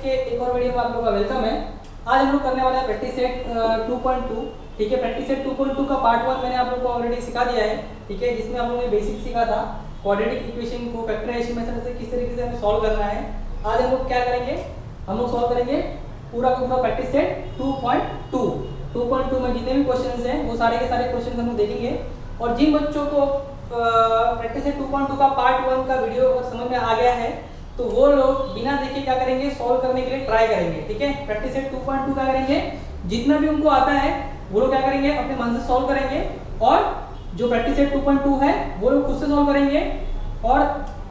के एक और वीडियो में आप लोगों का वेलकम है। आज हम लोग करने वाले हैं प्रैक्टिस सेट 2.2। ठीक है, प्रैक्टिस सेट 2.2 का पार्ट 1 मैंने आप लोगों को ऑलरेडी सिखा दिया है। ठीक है, जिसमें हम लोगों ने बेसिक सीखा था क्वाड्रेटिक इक्वेशन को फैक्टराइजेशन मेथड से किस तरीके से हमें सॉल्व करना है। आज हम लोग क्या करेंगे, हम लोग सॉल्व करेंगे पूरा का पूरा प्रैक्टिस सेट 2.2 में जितने भी क्वेश्चंस हैं वो सारे के सारे क्वेश्चंस हम लोग देखेंगे। और जिन बच्चों को प्रैक्टिस सेट 2.2 का पार्ट 1 का वीडियो समझ में आ गया है तो वो लोग बिना देखे क्या करेंगे, सॉल्व करने के लिए ट्राई करेंगे। ठीक है, प्रैक्टिस सेट 2.2 क्या करेंगे, जितना भी उनको आता है वो लोग क्या करेंगे, अपने मन से सॉल्व करेंगे। और जो प्रैक्टिस सेट 2.2 है वो लोग खुद से सॉल्व करेंगे और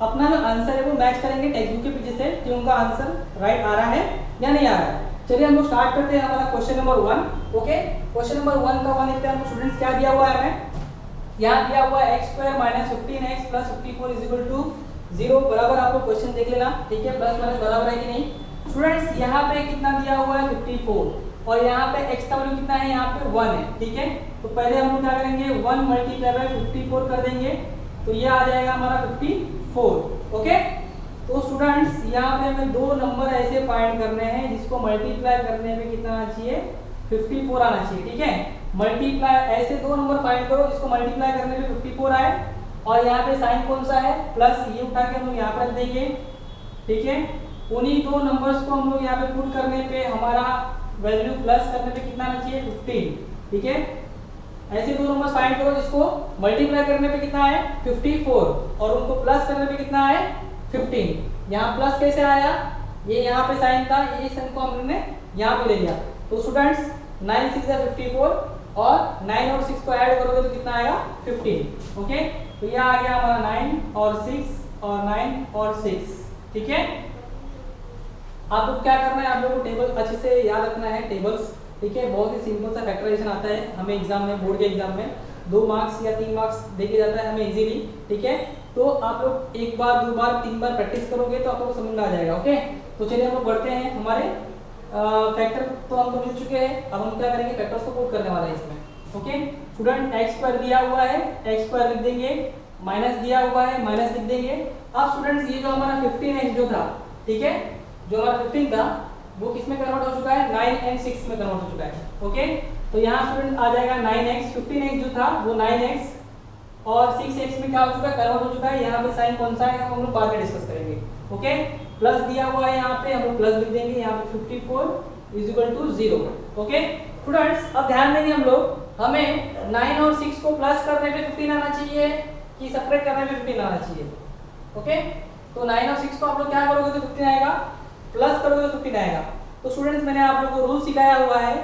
अपना जो आंसर है वो मैच करेंगे टेक्स्ट बुक के पीछे से कि उनका आंसर राइट आ रहा है या नहीं आ रहा है। चलिए हम लोग स्टार्ट करते हैं हमारा question number 1। Okay, question number 1 का 1 देखते हैं स्टूडेंट्स। क्या दिया हुआ है हमें, यहाँ दिया हुआ है x² - 15x + 54 = 0 बराबर। आप लोग क्वेश्चन देख लेना। ठीक है, प्लस माइनस बराबर है कि नहीं स्टूडेंट्स। यहाँ पे कितना दिया हुआ है 54 और यहाँ पे x का वैल्यू कितना है, यहाँ पे 1 है। ठीक है, तो पहले हम लोग क्या करेंगे, 1 × 54 कर देंगे तो ये आ जाएगा हमारा 54। ओके, तो स्टूडेंट्स यहाँ पे हमें दो नंबर ऐसे फाइंड करने हैं जिसको मल्टीप्लाई करने में कितना आना चाहिए, 54 आना चाहिए। ठीक है, मल्टीप्लाई ऐसे दो नंबर फाइंड करो जिसको मल्टीप्लाई करने में 54 आए और यहाँ पे साइन कौन सा है, प्लस। ये उठा के हम लोग यहाँ पर रख देंगे। ठीक है, उन्हीं दो नंबर्स को हम लोग यहाँ पे पुट करने पे हमारा वैल्यू प्लस करने पे कितना आना चाहिए, 15। ठीक है, ऐसे दो नंबर्स फाइंड करो जिसको मल्टीप्लाई करने पे कितना है, 54 और उनको प्लस करने पे कितना है, 15। यहाँ प्लस कैसे आया, ये यहाँ पे साइन था, ये साइन को हमने यहाँ पे ले लिया। तो स्टूडेंट्स 9 × 6 = 54 और 9 और 6 को ऐड करोगे तो कितना आएगा, 15। ओके, तो ये आ गया हमारा 9 और 6 और 9 और 6। ठीक है, आप लोग क्या करना है, आप लोगों को टेबल अच्छे से याद रखना है, टेबल्स। ठीक है, बहुत ही सिंपल सा फैक्टराइजेशन आता है हमें एग्जाम में, बोर्ड के एग्जाम में 2 मार्क्स या 3 मार्क्स देके जाता है हमें इजीली। ठीक है, तो आप लोग एक बार 2 बार 3 बार प्रैक्टिस करोगे तो आप लोग को समझ में आ जाएगा। ओके, तो चलिए हम लोग बढ़ते हैं। हमारे फैक्टर तो हमको मिल चुके हैं, अब हम क्या करेंगे, फैक्टर्स को पुट करने वाले हैं इसमें। ओके स्टूडेंट, x² दिया हुआ है, x² लिख देंगे, माइनस दिया हुआ है, माइनस लिख देंगे। अब स्टूडेंट्स ये जो हमारा 15x जो था, ठीक है, जो हमारा 15 था वो किस में कन्वर्ट हो चुका है, 9 और 6 में कन्वर्ट हो चुका है। ओके, तो यहाँ स्टूडेंट आ जाएगा 9x, 15x जो था वो 9x और 6x में क्या हो चुका है, कन्वर्ट हो चुका है। यहाँ पे साइन कौन सा है हम लोग बाद में डिस्कस करेंगे। ओके, प्लस दिया हुआ है, यहाँ पे हम लोग प्लस लिख देंगे, यहाँ पे 54 = 0। ओके स्टूडेंट्स, अब ध्यान देंगे हम लोग, हमें 9 और 6 को प्लस करने पे 15 आना चाहिए कि सब्ट्रैक्ट करने पे 15 आना चाहिए। ओके, तो 9 और 6 को आप लोग क्या करोगे तो 15 आएगा, प्लस करोगे तो 15 आएगा। तो स्टूडेंट्स मैंने आप लोगों को रूल सिखाया हुआ है,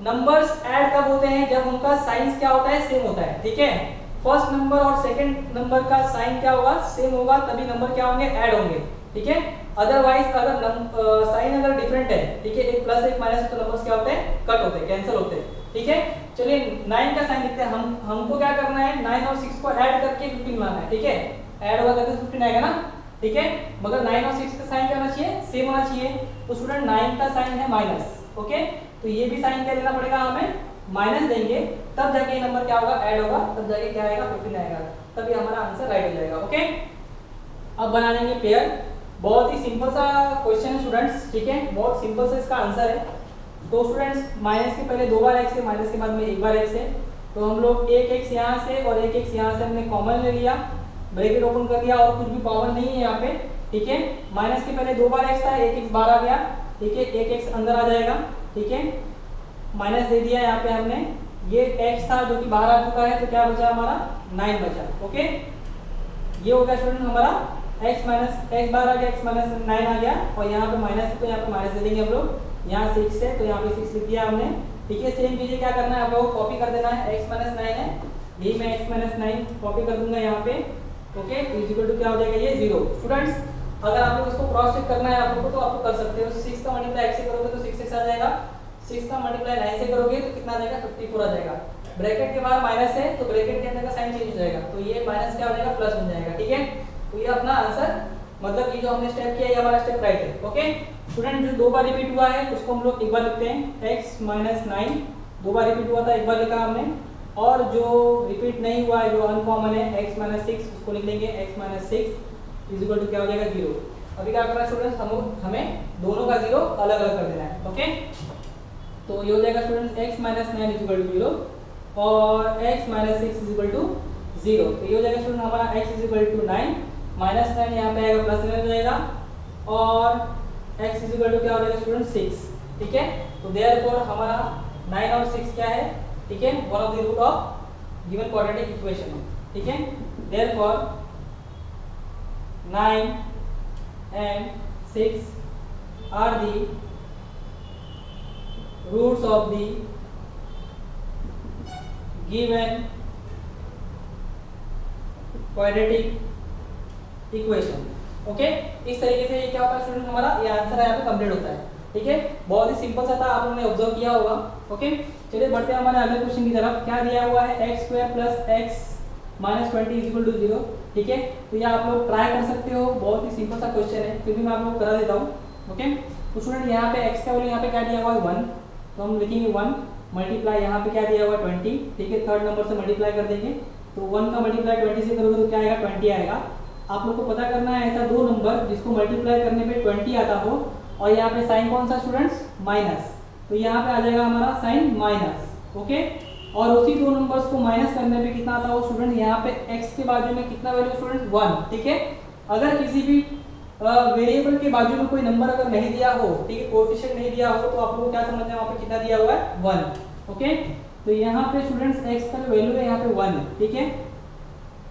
नंबर्स ऐड कब होते हैं, जब उनका साइंस क्या होता है, सेम होता है। ठीक है, फर्स्ट नंबर और सेकंड नंबर का साइन क्या होगा, सेम होगा, तभी नंबर क्या होंगे, ऐड होंगे। ठीक है, अदरवाइज अगर साइन अगर डिफरेंट है, ठीक है, एक प्लस एक माइनस, तो नंबर्स क्या होते हैं, कट होते हैं, कैंसिल होते हैं। ठीक है, चलिए 9 का साइन लिखते हैं। हमको क्या करना है, 9 और 6 को ऐड करके 15 लाना है। ठीक है, ऐड होगा करके 15 आएगा ना। ठीक है, मगर 9 और 6 का साइन क्या होना चाहिए, सेम होना चाहिए। तो स्टूडेंट 9 का साइन है माइनस। ओके, तो ये भी साइन क्या लेना पड़ेगा हमें, माइनस देंगे, तब जाके ये नंबर क्या होगा, ऐड होगा, तब जाके क्या आएगा, 15 आएगा, तभी हमारा आंसर राइट हो जाएगा। ओके, अब बना लेंगे पेयर। बहुत ही सिंपल सा क्वेश्चन है स्टूडेंट्स। ठीक है, बहुत सिंपल सा इसका आंसर है। तो स्टूडेंट्स माइनस के पहले 2 बार x है, माइनस के बाद में 1 बार x है, तो हम लोग एक x यहाँ से और एक x यहाँ से हमने कॉमन ले लिया, ब्रैकेट ओपन कर दिया और कुछ भी पावर नहीं है यहाँ पे। ठीक है, माइनस के पहले 2 बार x था, एक x बाहर आ गया। ठीक है, एक x अंदर आ जाएगा। ठीक है, माइनस दे दिया यहाँ पे हमने, ये x था जो कि बाहर आ चुका है, तो क्या बचा हमारा, 9 बचा। ओके, ये हो गया स्टूडेंट हमारा x बाहर आ गया, x - 9 आ गया, और यहाँ पे माइनस है तो यहाँ पे माइनस दे देंगे हम लोग। यहाँ 6 है तो यहाँ पे 6 लिख दिया हमने। ठीक है, सेम चीजें क्या करना है, आप लोगों को कॉपी कर देना है, x - 9 है, यही मैं x - 9 कॉपी कर दूंगा यहाँ पे। ओके, इक्वल टू क्या हो जाएगा, ये 0। स्टूडेंट्स अगर आप लोग इसको क्रॉस चेक करना है आप लोगों को, तो आप लोग कर सकते हो। 6 का मल्टीप्लाई x से करोगे तो 6x आ जाएगा, 6 का मल्टीप्लाई 9 से करोगे तो कितना आ जाएगा, 54 आ जाएगा। ब्रैकेट के बाहर माइनस है तो ब्रैकेट के अंदर का साइन चेंज हो जाएगा, तो ये माइनस क्या हो जाएगा, प्लस बन जाएगा। ठीक है, तो ये अपना आंसर, मतलब ये जो हमने स्टेप किया ये हमारा स्टेप राइट है। ओके स्टूडेंट, जो 2 बार रिपीट हुआ है उसको हम लोग एक बार लिखते हैं, x - 9 2 बार रिपीट हुआ था, एक बार लिखा हमने। और जो रिपीट नहीं हुआ है, जो अनकॉमन है, x - 6 उसको लिख लेंगे, x - 6 = क्या हो जाएगा, 0। अभी क्या करना है स्टूडेंट्स, हमें दोनों का जीरो अलग अलग कर देना है। ओके, तो ये हो जाएगा students x minus 9 is equal to 0 और x minus 6 is equal to 0। तो ये हो जाएगा स्टूडेंट हमारा x is equal to 9 minus 9 यहाँ पे आएगा प्लस 9 हो जाएगा और x इज इक्वल टू क्या हो जाएगा स्टूडेंट 6। ठीक है, तो देयरफॉर हमारा 9 और 6 क्या है, ठीक है, one of the root of given quadratic equation. ठीक है, therefore 9 and 6 are the roots of the given quadratic equation। Okay, इस तरीके से ये क्या होता है स्टूडेंट, हमारा ये आंसर यहाँ पे कंप्लीट होता है। ठीक है, बहुत ही सिंपल सा था, आप लोगों ने ऑब्जर्व किया होगा। ओके, चलिए बढ़ते हैं हमारे अगले क्वेश्चन की तरफ। क्या दिया हुआ है, x square plus x minus 20 is equal to 0। ठीक है, तो ये आप लोग ट्राई कर सकते हो, बहुत ही सिंपल सा क्वेश्चन है, फिर भी मैं आप लोग को करा देता हूँ। ओके, तो स्टूडेंट यहाँ पे x का वैल्यू यहाँ पे क्या दिया हुआ है 1, तो हम लिखेंगे 1 मल्टीप्लाई यहाँ पे क्या दिया हुआ है 20। ठीक है, थर्ड नंबर से मल्टीप्लाई कर देंगे, तो 1 का मल्टीप्लाई 20 से करोगे तो क्या आएगा 20 आएगा। आप लोग को पता करना है ऐसा दो नंबर जिसको मल्टीप्लाई करने पे 20 आता हो और यहाँ पे साइन कौन सा स्टूडेंट्स, माइनस, तो यहाँ पे आ जाएगा हमारा साइन माइनस। ओके, और उसी दो नंबर्स को माइनस करने पे कितना आता हो स्टूडेंट, यहाँ पे x के बाजू में कितना वैल्यू स्टूडेंट 1। ठीक है, अगर किसी भी वेरिएबल के बाजू में कोई नंबर अगर नहीं दिया हो, ठीक है, कोएफिशिएंट नहीं दिया हो, तो आप लोगों को क्या समझना है वहाँ पे कितना दिया हुआ है 1। ओके, तो यहाँ पे स्टूडेंट्स x का वैल्यू है यहाँ पे 1 है। ठीक है,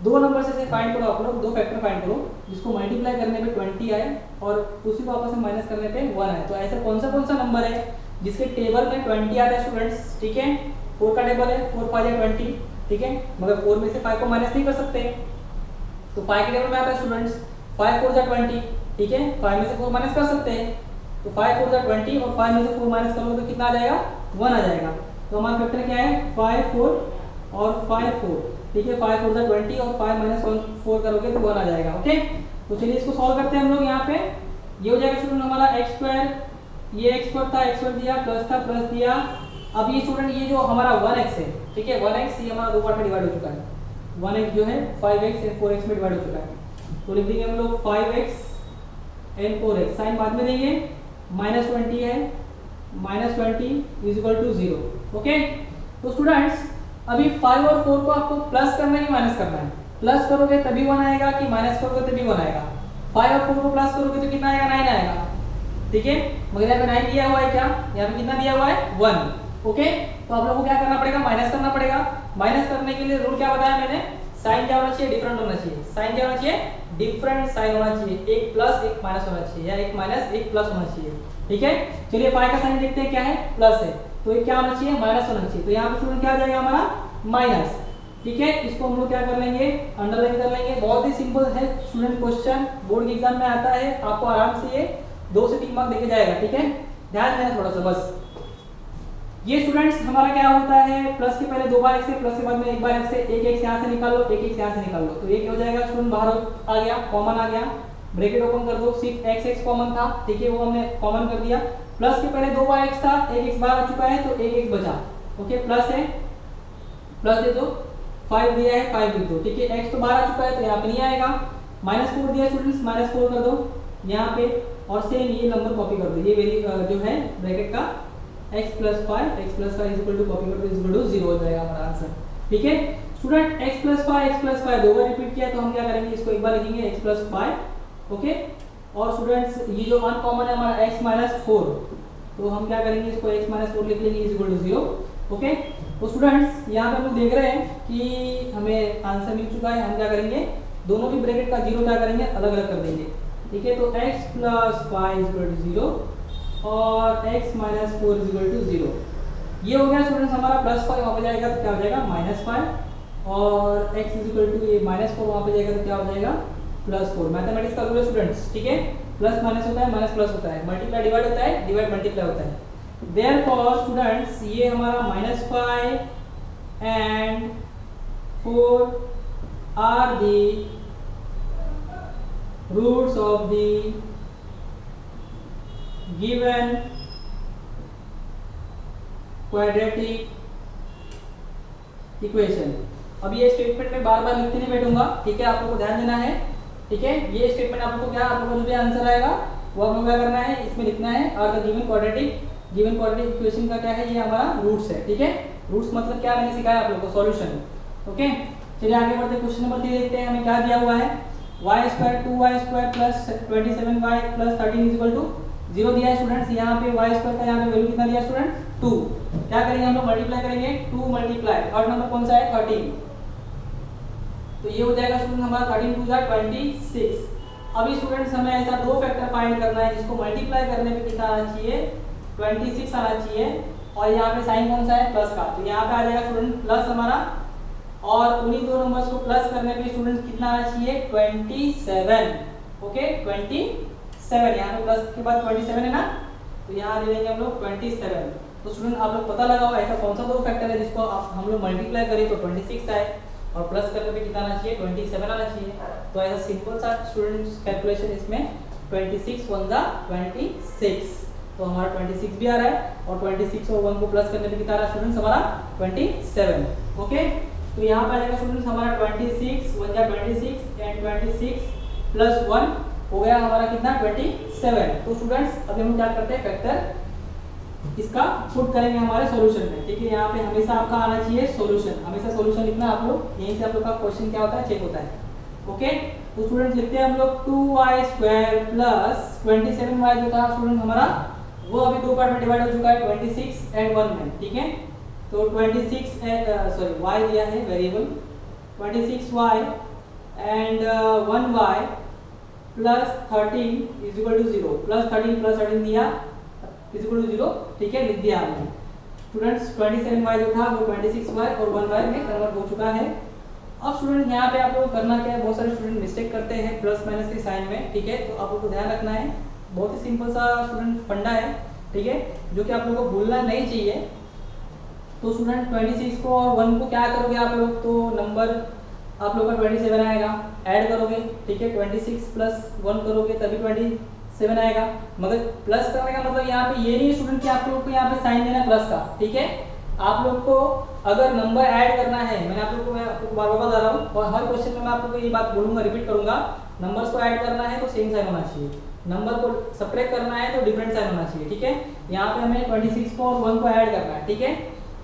दो नंबर से फाइंड करो आप लोग, दो फैक्टर फाइंड करो जिसको मल्टीप्लाई करने पे 20 आए और उसी को आपस में माइनस करने पे 1 आए। तो ऐसा कौन सा नंबर है जिसके टेबल में 20 आता है स्टूडेंट्स। ठीक है, 4 का टेबल है, 4 5 या 20। ठीक है, मगर 4 में से 5 को माइनस नहीं कर सकते, तो 5 के टेबल में आता है स्टूडेंट्स 5 4 जा 20। ठीक है, 5 में से 4 माइनस कर सकते हैं, तो 5 4 जा 20 और 5 में से 4 माइनस करोगे तो कितना आ जाएगा 1 आ जाएगा। तो हमारा फैक्टर क्या है 5 4 और 5 4। ठीक है, 5 4 जा 20 और 5 माइनस 4 करोगे तो 1 आ जाएगा। ओके, तो चलिए इसको सॉल्व करते हैं हम लोग। यहाँ पे ये हो जाएगा स्टूडेंट हमारा x स्क्वायर, ये x स्क्वायर था, x स्क्वायर दिया, प्लस था, प्लस दिया। अब ये स्टूडेंट ये जो हमारा 1x है, ठीक है, 1x ये हमारा दो पार्ट में डिवाइड हो चुका है। 1x जो है 5x एंड 4x में डिवाइड हो चुका है, तो लिख देंगे हम लोग 5x एंड 4x, साइन बाद में देंगे, -20 है, -20 इज इक्वल टू 0। ओके, तो स्टूडेंट्स अभी 5 और 4 को आपको प्लस करना है कि माइनस करना है, प्लस करोगे तभी 1 आएगा कि माइनस करोगे तभी 1 आएगा। 5 और 4 को प्लस करोगे तो कितना आएगा 9 आएगा। ठीक है, मगर यहाँ पे 9 दिया हुआ है, क्या यहाँ पे कितना दिया हुआ है 1। ओके, तो आप लोगों को क्या करना पड़ेगा, माइनस करना पड़ेगा। माइनस करने के लिए रूल क्या बताया मैंने, साइन क्या होना चाहिए, डिफरेंट होना चाहिए। साइन क्या होना चाहिए, डिफरेंट साइन होना चाहिए, एक प्लस एक माइनस होना चाहिए या एक माइनस एक प्लस होना चाहिए। ठीक है, चलिए 5 का साइन देखते हैं, क्या है प्लस है, तो ये क्या होना चाहिए माइनस होना चाहिए। तो यहाँ पे स्टूडेंट क्या आ जाएगा हमारा माइनस। ठीक है, इसको हम लोग क्या कर लेंगे, अंडरलाइन कर लेंगे। बहुत ही सिंपल है स्टूडेंट, क्वेश्चन बोर्ड के एग्जाम में आता है, आपको आराम से ये 2 से 3 मार्क देके जाएगा। ठीक है, ध्यान देना थोड़ा सा बस। ये स्टूडेंट्स हमारा क्या होता है, प्लस के पहले 2 बार x है, प्लस के बाद में 1 बार x है, एक x यहाँ से निकाल लो, एक x यहाँ से निकाल लो, तो ये क्या हो जाएगा स्टूडेंट बाहर आ गया, कॉमन आ गया, ब्रैकेट ओपन कर दो, सिर्फ x कॉमन था। ठीक है, वो हमने कॉमन कर दिया। प्लस के पहले 2 बार x था, एक x बाहर आ चुका है, तो एक x बचा। ओके, प्लस है, प्लस दे दो, 5 दिया है 5 लिख दो। ठीक है, x तो बाहर आ चुका है तो यहाँ पे नहीं आएगा। -4 दिया स्टूडेंट्स, -4 कर दो यहाँ पे, और सेम ये नंबर कॉपी कर दो, ये मेरी जो है ब्रैकेट का x + 5 is equal to copy कर दो, इज इक्वल टू 0 हो जाएगा हमारा आंसर। ठीक है स्टूडेंट, x + 5 दो बार रिपीट किया तो हम क्या करेंगे, इसको एक बार लिखेंगे x + 5। ओके, और स्टूडेंट्स ये जो अनकॉमन है हमारा x - 4, तो हम क्या करेंगे, इसको x - 4 लिख लेंगे, इज इक्वल टू 0। ओके, तो स्टूडेंट्स यहाँ पे हम लोग देख रहे हैं कि हमें आंसर मिल चुका है। हम क्या करेंगे, दोनों भी ब्रैकेट का 0 क्या करेंगे, अलग अलग कर देंगे। ठीक है, तो x + 5 इज इक्वल टू 0 और x - 4 इज इक्वल टू 0। ये हो गया स्टूडेंट्स हमारा +5 वहाँ पे जाएगा तो क्या हो जाएगा -5, और x इज इक्वल टू ये -4 वहाँ पे जाएगा तो क्या हो जाएगा +4। मैथमेटिक्स का रूल है स्टूडेंट्स। ठीक है, प्लस माइनस होता है, माइनस प्लस होता है, मल्टीप्लाई डिवाइड होता है, डिवाइड मल्टीप्लाई होता है। Therefore स्टूडेंट्स ये हमारा -5 and 4 are the roots of the given quadratic equation। अब ये स्टेटमेंट में बार बार लिखते नहीं बैठूंगा। ठीक है, आप लोगों को ध्यान देना है, ठीक है, ये स्टेटमेंट आप लोग को क्या, आप लोग को जो भी आंसर आएगा वो आप लोग क्या करना है, इसमें लिखना है। और द गिवन क्वाड्रेटिक इक्वेशन का क्या है, ये हमारा रूट्स है। ठीक है, रूट्स मतलब क्या मैंने सिखाया आप लोग को, सॉल्यूशन। ओके, चलिए आगे बढ़ते, क्वेश्चन नंबर 3 देखते हैं हमें क्या दिया हुआ है। y square 2y² plus 27y plus 13 is equal to 0 दिया है स्टूडेंट्स। यहाँ पे y स्क्वायर का यहाँ पे वैल्यू कितना दिया स्टूडेंट, 2। क्या करेंगे हम लोग, मल्टीप्लाई करेंगे, 2 मल्टीप्लाई थर्ड नंबर कौन सा है, 13, तो ये हो जाएगा स्टूडेंट हमारा 13 2 जा 26। अभी स्टूडेंट्स हमें ऐसा दो फैक्टर फाइंड करना है जिसको मल्टीप्लाई करने पे कितना आना चाहिए, 26 आना चाहिए, और यहाँ पे साइन कौन सा है, प्लस का, तो यहाँ पे आ जाएगा स्टूडेंट प्लस हमारा, और उन्हीं दो नंबर्स को प्लस करने पे स्टूडेंट कितना आना चाहिए, 27। ओके 27, यहाँ पे प्लस के बाद 27 है ना, तो यहाँ दे देंगे हम लोग 27। तो स्टूडेंट आप लोग पता लगाओ ऐसा कौन सा दो फैक्टर है जिसको हम लोग मल्टीप्लाई करें तो 26 आए, और प्लस करने पे कितना आना चाहिए, 27 आना चाहिए। तो ऐसा सिंपल सा स्टूडेंट्स कैलकुलेशन इसमें 26 1 जा 26, तो हमारा 26 भी आ रहा है, और 26 और 1 को प्लस करने पे कितना आ रहा है स्टूडेंट्स हमारा 27। ओके, तो यहाँ पे आ जाएगा स्टूडेंट्स हमारा 26 1 जा 26 एंड 26 प्लस 1 हो गया हमारा कितना, 27। तो स्टूडेंट्स अभी हम क्या करते हैं, फैक्टर इसका पुट करेंगे हमारे सॉल्यूशन में। ठीक है, यहाँ पे हमेशा आपका आना चाहिए सॉल्यूशन, हमेशा सॉल्यूशन लिखना आप लोग, यहीं से आप लोग का क्वेश्चन क्या होता है, चेक होता है। ओके, तो स्टूडेंट्स लिखते हैं हम लोग 2y² प्लस 27y जो था स्टूडेंट हमारा, वो अभी दो पार्ट में डिवाइड हो चुका है, 26 एंड 1 में। ठीक है, तो 26 सॉरी y दिया है variable, 26y and 1y plus 13 is equal to 0, plus 13 दिया इज इक्वल टू 0। ठीक है, लिख दिया हमने स्टूडेंट्स। 27y जो था वो 26y और 1y में कन्वर्ट हो चुका है। अब स्टूडेंट यहाँ पे आप लोग करना क्या है, बहुत सारे स्टूडेंट मिस्टेक करते हैं प्लस माइनस के साइन में। ठीक है, तो आप लोग को ध्यान रखना है, बहुत ही सिंपल सा स्टूडेंट फंडा है। ठीक है, जो कि आप लोग को भूलना नहीं चाहिए। तो स्टूडेंट 26 को और 1 को क्या करोगे आप लोग, तो नंबर आप लोग का 27 आएगा, ऐड करोगे। ठीक है, 26 प्लस 1 करोगे तभी 27 आएगा। मगर प्लस करने का मतलब यहाँ पे ये नहीं स्टूडेंट कि आप लोग को यहाँ पे साइन देना प्लस का। ठीक है, आप लोग को अगर नंबर ऐड करना है, मैं आप लोग को बार बार बता रहा हूँ, और हर क्वेश्चन में मैं आप लोग को ये बात बोलूंगा, रिपीट करूंगा, नंबर्स को ऐड करना है तो सेम साइन होना चाहिए, नंबर को सब्ट्रैक्ट करना है तो डिफरेंट साइन होना चाहिए। ठीक है, यहाँ पे हमें 26 को और 1 को ऐड करना है। ठीक है,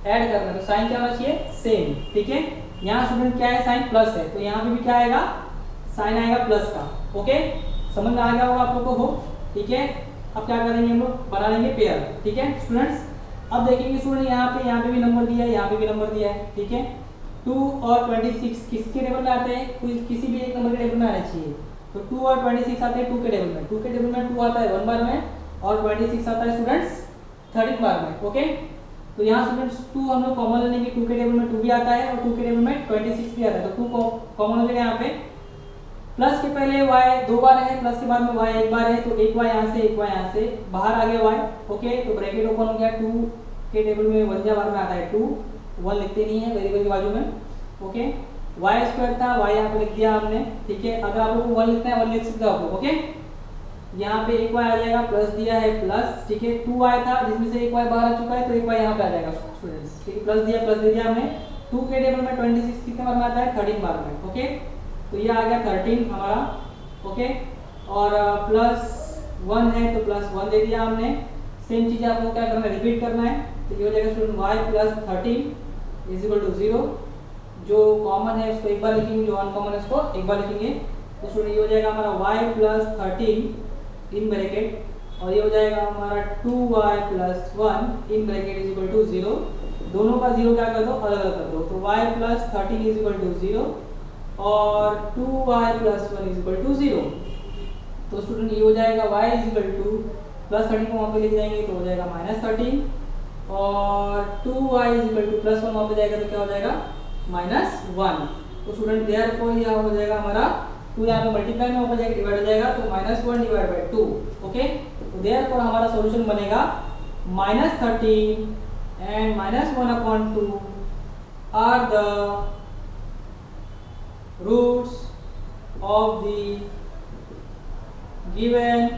ऐड करना है तो साइन क्या होना चाहिए, सेम। ठीक है, यहाँ स्टूडेंट क्या है, साइन प्लस है, तो यहाँ पे भी क्या आएगा, साइन आएगा प्लस का। ओके, समझ में आ गया होगा आप लोग को हो। ठीक है, अब क्या करेंगे हम लोग, बना लेंगे पेयर। ठीक है स्टूडेंट्स, अब देखेंगे स्टूडेंट यहाँ पे भी नंबर दिया है, यहाँ पे भी नंबर दिया है। ठीक है, 2 और 26 किसके टेबल में आते हैं, किसी भी एक नंबर के टेबल में आना चाहिए। तो 2 और 26 आते हैं 2 के टेबल में, 2 के टेबल में 2 आता है 1 बार में, और 26 आता है स्टूडेंट्स 13 बार में। ओके, तो यहाँ स्टूडेंट्स 2 हम लोग कॉमन लेंगे, 2 के टेबल में 2 भी आता है और 2 के टेबल में 26 भी आता है, तो 2 कॉमन हो जाएगा यहाँ पे। प्लस के पहले y 2 बार है, प्लस के बाद में y 1 बार है, तो एक y यहाँ से एक y यहाँ से बाहर आ गया y। ओके, तो ब्रैकेट ओपन हो गया, 2 के टेबल में 1 बार में आता है 2, 1 लिखते नहीं है वेरिएबल के बाजू में। ओके, y स्क्वायर था, y यहाँ पे लिख दिया हमने। ठीक है, अगर आप लोग को 1 लिखना है 1 लिख सकते हो आप लोग। ओके, यहाँ पे एक y आ जाएगा, प्लस दिया है प्लस। ठीक है, 2y था जिसमें से एक y बाहर आ चुका है, तो एक y यहाँ पे आ जाएगा स्टूडेंट्स। ठीक है, प्लस दे दिया हमने। 2 के टेबल में 26 कितने बार में आता है, 13 बार में। ओके, तो ये आ गया 13 हमारा। ओके, और प्लस 1 है तो प्लस 1 दे दिया हमने। सेम चीज़ आपको क्या करना है, रिपीट करना है। तो ये हो जाएगा student y plus 13 is equal to 0। जो कॉमन है उसको एक बार लिखेंगे, जो अनकॉमन है उसको एक बार लिखेंगे। तो स्टूडेंट ये हो जाएगा हमारा y प्लस 13 इन ब्रैकेट, और ये हो जाएगा हमारा 2y plus 1 in bracket is equal to 0। दोनों का 0 क्या कर दो, अलग अलग कर दो। तो y plus 13 is equal to 0 और 2y plus 1 is equal to 0। तो स्टूडेंट ये हो जाएगा y is equal two plus 13 को वहाँ पे लिख जाएंगे तो हो जाएगा माइनस 13, और 2y is equal two plus 1 वहाँ पे जाएगा तो क्या हो जाएगा माइनस 1। तो स्टूडेंट देयरफॉर यहाँ हो जाएगा हमारा 2 यहाँ पे मल्टीप्लाई में ऊपर जाएगा डिवाइड हो जाएगा, तो माइनस 1 डिवाइड बाई 2। ओके, तो देयरफॉर हमारा सॉल्यूशन बनेगा minus 13 and minus 1 upon 2 are the roots of the given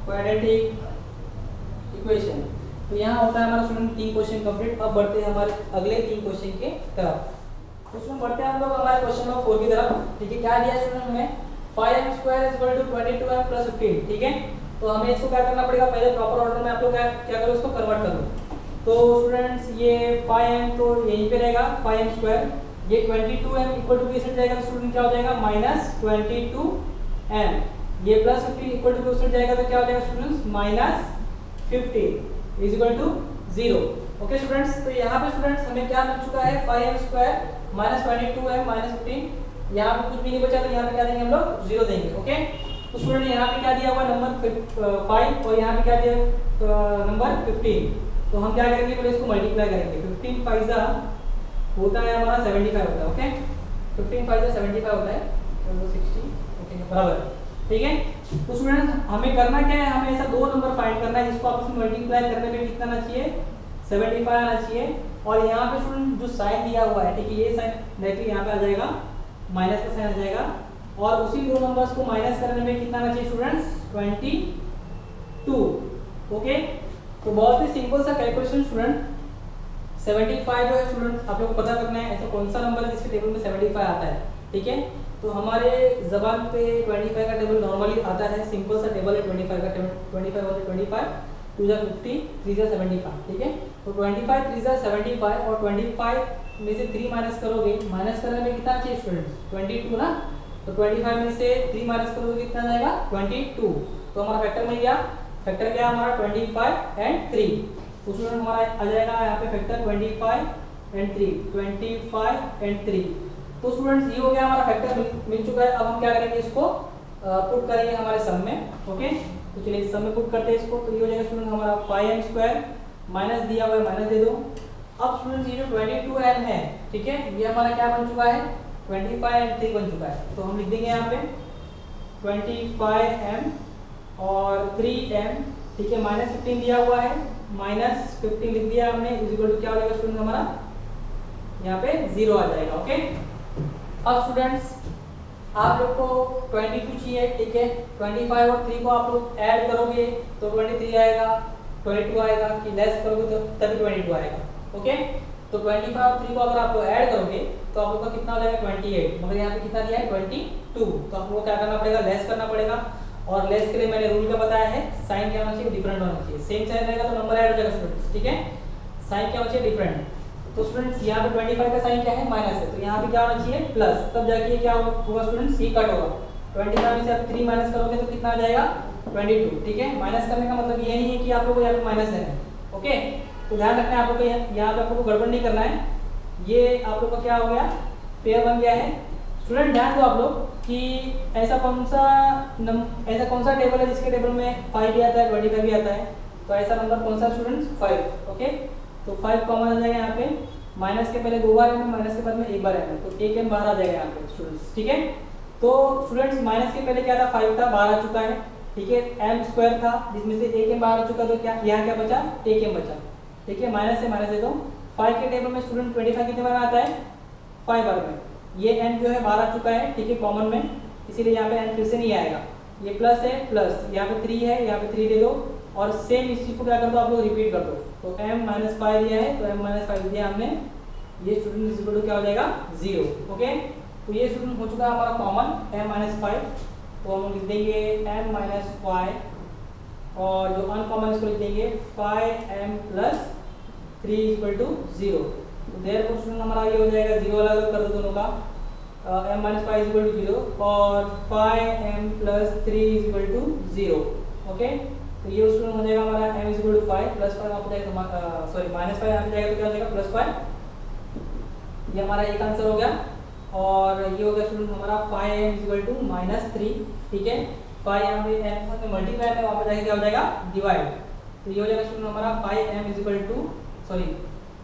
quadratic equation। तो यहाँ होता है हमारा स्टूडेंट 3 क्वेश्चन कंप्लीट। अब बढ़ते हैं हमारे अगले 3 क्वेश्चन के तरफ। तो उसमें बढ़ते हैं हम लोग हमारे क्वेश्चन नंबर 4 की तरफ। ठीक है, क्या दिया है स्टूडेंट हमें 5m square is equal to 22m plus 15। ठीक है, तो हमें इसको क्या करना पड़ेगा, पहले प्रॉपर ऑर्डर में आप लोग क्या करो, इसको कन्वर्ट कर लो। तो स्टूडेंट्स ये 5m तो यहीं पे रहेगा 5m स्क्वायर, ये 22m इक्वल टू किस जाएगा, तो स्टूडेंट क्या हो जाएगा माइनस 22m, ये प्लस 15 इक्वल टू किस जाएगा, तो क्या हो जाएगा students minus 15 is equal to 0। Okay students, तो यहाँ पे स्टूडेंट्स हमें क्या मिल चुका है 5m square minus 22m minus 15, यहाँ पे कुछ भी नहीं बचा तो यहाँ पे क्या देंगे हम लोग 0 देंगे। ओके, तो स्टूडेंट यहाँ पे क्या दिया हुआ नंबर 5 और यहाँ पे क्या दिया नंबर 15, तो हम क्या करेंगे पहले इसको मल्टीप्लाई करेंगे। 15 फाइजा होता है हमारा 75 होता है। ओके, 15 फाइजा 75 होता है, तो 60। ओके बराबर, ठीक है। तो स्टूडेंट हमें करना क्या है, हमें ऐसा दो नंबर फाइंड करना है जिसको आपस में मल्टीप्लाई करने में कितना आना चाहिए 75 आना चाहिए। और यहाँ पे स्टूडेंट जो साइन दिया हुआ है, ठीक है, ये साइन डायरेक्टली यहाँ पे आ जाएगा, माइनस का साइन आ जाएगा, और उसी दो नंबर्स को माइनस करने में कितना आना चाहिए स्टूडेंट्स 22। ओके, तो बहुत ही सिंपल सा कैलकुलेशन स्टूडेंट। 75 जो है स्टूडेंट आप लोग को पता करना है ऐसा कौन सा नंबर है जिसके टेबल में 75 आता है। ठीक है, तो हमारे जबान पे 25 का टेबल नॉर्मली आता है, सिंपल सा टेबल है 25 का टेबल। 25 वन 25, 2 जा 50, 3 जा 75। ठीक है, तो 25 3 जा 75 और 25 में से 3 माइनस करोगे, माइनस करने में कितना चाहिए स्टूडेंट्स 22 ना, तो 25 में से 3 माइनस करोगे कितना जाएगा 22। तो हमारा फैक्टर मिल गया, फैक्टर क्या है हमारा 25 एंड 3, तो स्टूडेंट हमारा आ जाएगा यहाँ पे फैक्टर 25 एंड 3, 25 एंड 3। तो स्टूडेंट्स ये हो गया हमारा फैक्टर मिल चुका है। अब हम क्या करेंगे, इसको पुट करेंगे हमारे सम में। ओके, तो चलिए सम में पुट करते हैं इसको, तो ये हो जाएगा स्टूडेंट हमारा 5m स्क्वायर माइनस दिया हुआ है, माइनस दे दो। अब स्टूडेंट्स ये जो 22m है, ठीक है, ये हमारा क्या बन चुका है 25 एंड 3 बन चुका है, तो हम लिख देंगे यहाँ पे 25m और 3m। ठीक है, माइनस 15 दिया हुआ है, माइनस 15 लिख दिया हमने, इज इक्वल टू क्या हो जाएगा स्टूडेंट हमारा यहाँ पे 0 आ जाएगा। ओके, अब स्टूडेंट्स आप लोग को 22 चाहिए। ठीक है, 25 और 3 को आप लोग ऐड करोगे तो 23 आएगा, 22 आएगा, कि लेस करोगे तो तभी 22 आएगा। ओके, तो 25 और 3 को अगर आप लोग ऐड करोगे तो आप लोग का कितना हो जाएगा 28, मगर यहाँ पे कितना दिया है 22, तो आप लोग को क्या करना पड़ेगा लेस करना पड़ेगा। और लेस के लिए मैंने रूल क्या बताया है, साइन क्या होना चाहिए डिफरेंट होना चाहिए, सेम साइन रहेगा तो नंबर ऐड हो जाएगा स्टूडेंट्स। ठीक है, साइन क्या होना चाहिए डिफरेंट, तो स्टूडेंट्स यहाँ पे 25 का साइन क्या है माइनस है, तो यहाँ पे क्या होना चाहिए प्लस, तब जाके ये क्या होगा स्टूडेंट्स ये कट होगा। 25 में से आप 3 माइनस करोगे तो कितना आ जाएगा 22। ठीक है, माइनस करने का मतलब ये नहीं है कि आप लोगों को यहाँ पे माइनस देना है। ओके, तो ध्यान रखना है आप लोग को, यहाँ पे आप लोग को गड़बड़ नहीं करना है। ये आप लोग का क्या हो गया पेयर बन गया है। स्टूडेंट ध्यान दो आप लोग कि ऐसा कौन सा टेबल है जिसके टेबल में 5 भी आता है 25 भी आता है, तो ऐसा नंबर कौन सा स्टूडेंट्स 5। ओके, तो 5 कॉमन आ जाएगा यहाँ पे, माइनस के पहले 2 बार है, माइनस के बाद में 1 बार है, तो एक m बाहर आ जाएगा यहाँ पे स्टूडेंट्स। ठीक है, तो स्टूडेंट्स माइनस के पहले क्या था 5 था, बाहर आ चुका है। ठीक है, m स्क्वायर था जिसमें से 1m बाहर आ चुका, तो क्या यहाँ क्या बचा 1m बचा। ठीक है, माइनस से माइनस दे दो। 5 के टेबल में स्टूडेंट 25 कितने बार आता है 5 बार में, ये n जो है बाहर आ चुका है। ठीक है, कॉमन में, इसीलिए यहाँ पे n फिर से नहीं आएगा। ये प्लस है, प्लस यहाँ पे 3 है, यहाँ पे 3 दे दो, और सेम इस चीज को क्या कर दो आप लोग रिपीट कर दो। तो m माइनस 5 दिया है, तो m माइनस 5 दिया हमने, ये स्टूडेंट इज इक्वल टू क्या हो जाएगा 0। ओके, तो ये स्टूडेंट हो चुका है हमारा कॉमन m माइनस 5, तो हम लिख देंगे m माइनस 5, और जो अनकॉमन इसको लिख देंगे 5m प्लस 3 इक्वल टू 0। तो देयरफॉर स्टूडेंट हमारा ये हो जाएगा 0 अलग कर दो दोनों का, m minus 5 is equal to 0 और 5m plus 3 is equal to 0। Okay, तो ये स्टूडेंट हो जाएगा हमारा m is equal to 5 plus 5 आप जाएगा, सॉरी माइनस 5 यहाँ जाएगा तो क्या हो जाएगा प्लस 5। ये हमारा एक आंसर हो गया, और ये हो गया स्टूडेंट हमारा 5m is equal to minus 3। ठीक है, 5 यहाँ पे m मल्टीप्लाई में वहाँ पे जाके क्या हो जाएगा डिवाइड, तो ये हो जाएगा स्टूडेंट हमारा 5m is equal to